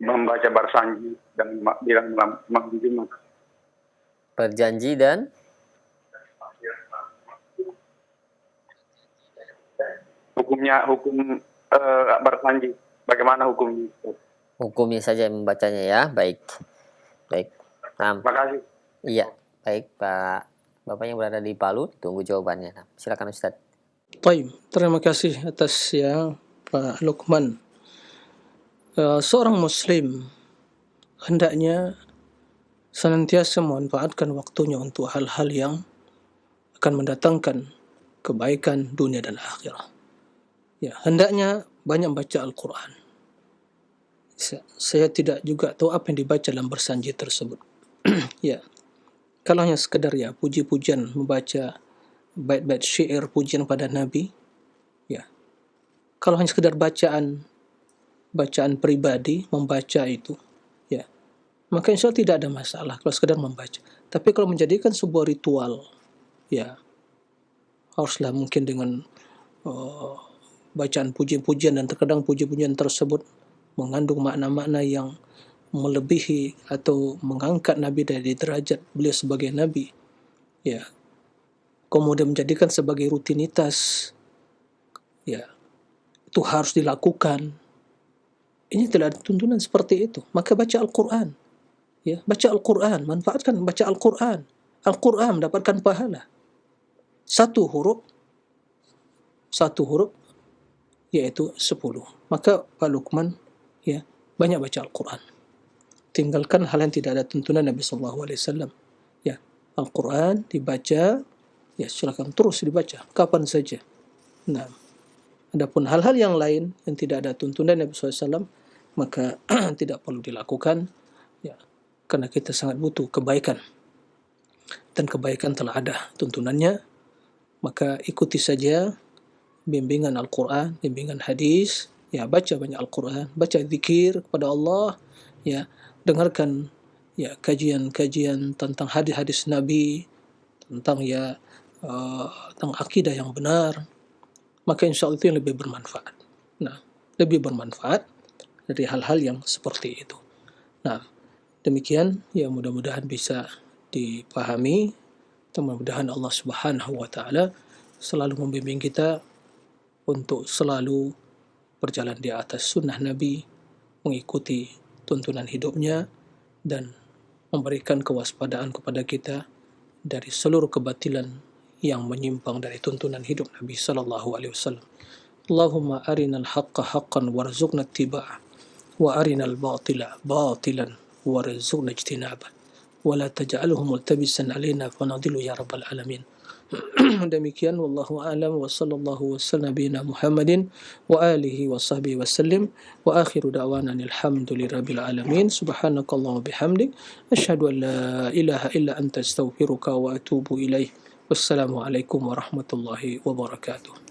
[SPEAKER 3] membaca bersanji dan bilang malam Jumat?
[SPEAKER 2] Berjanji dan
[SPEAKER 3] hukum bersanji, bagaimana hukumnya?
[SPEAKER 2] hukumnya saja membacanya ya. Baik.
[SPEAKER 3] Terima kasih.
[SPEAKER 2] Iya, baik Pak. Bapak yang berada di Palu, tunggu jawabannya. Nah, silakan Ustaz.
[SPEAKER 1] Baik, terima kasih atas ya Pak Lukman. Seorang Muslim hendaknya senantiasa memanfaatkan waktunya untuk hal-hal yang akan mendatangkan kebaikan dunia dan akhirat. Ya, hendaknya banyak baca Al-Quran. Saya tidak juga tahu apa yang dibaca dalam bersanji tersebut. Ya, kalau hanya sekedar ya puji-pujian, membaca bait-bait syair pujian pada Nabi, ya. Kalau hanya sekedar bacaan pribadi, membaca itu, ya, maka insya Allah tidak ada masalah kalau sekedar membaca. Tapi kalau menjadikan sebuah ritual, ya, haruslah mungkin dengan bacaan puji-pujian, dan terkadang puji-pujian tersebut mengandung makna-makna yang melebihi atau mengangkat Nabi dari derajat beliau sebagai Nabi, ya, kemudian menjadikan sebagai rutinitas, ya, itu harus dilakukan. Ini tidak ada tuntunan seperti itu. Maka baca Al-Quran, ya, baca Al-Quran, manfaatkan baca Al-Quran. Al-Quran mendapatkan pahala. Satu huruf yaitu 10. Maka Pak Lukman, ya, banyak baca Al-Quran. Tinggalkan hal yang tidak ada tuntunan Nabi SAW. Ya, Al-Quran dibaca, ya, silakan terus dibaca kapan saja. Nah, adapun hal-hal yang lain yang tidak ada tuntunan Nabi SAW, maka tidak perlu dilakukan, ya, karena kita sangat butuh kebaikan, dan kebaikan telah ada tuntunannya. Maka ikuti saja bimbingan Al-Quran, bimbingan hadis, ya, baca banyak Al-Quran, baca zikir kepada Allah, ya, dengarkan, ya, kajian-kajian tentang hadis-hadis Nabi, tentang, ya, tentang akidah yang benar, maka insya Allah itu yang lebih bermanfaat. Nah, lebih bermanfaat dari hal-hal yang seperti itu. Nah, demikian, ya, mudah-mudahan bisa dipahami. Mudah-mudahan Allah Subhanahu wa Ta'ala selalu membimbing kita untuk selalu berjalan di atas sunnah Nabi, mengikuti tuntunan hidupnya, dan memberikan kewaspadaan kepada kita dari seluruh kebatilan yang menyimpang dari tuntunan hidup Nabi sallallahu alaihi wasallam. Allahumma arinal haqqa haqqan warzuqna ittiba'ah, wa arinal batila batilan warzuqna ijtinabah, wa la taj'alhu multabisan alaina fanadillu ya rabbal alamin. Demikian, wallahu a'lam, wa sallallahu wasallam nabiyina Muhammadin wa alihi wa sahbihi wasallim, wa akhiru da'wana alhamdulillahirabbil alamin. Subhanakallahumma bihamdik, asyhadu an la ilaha illa anta astaghfiruka wa atubu ilaik. Wassalamualaikum warahmatullahi wabarakatuh.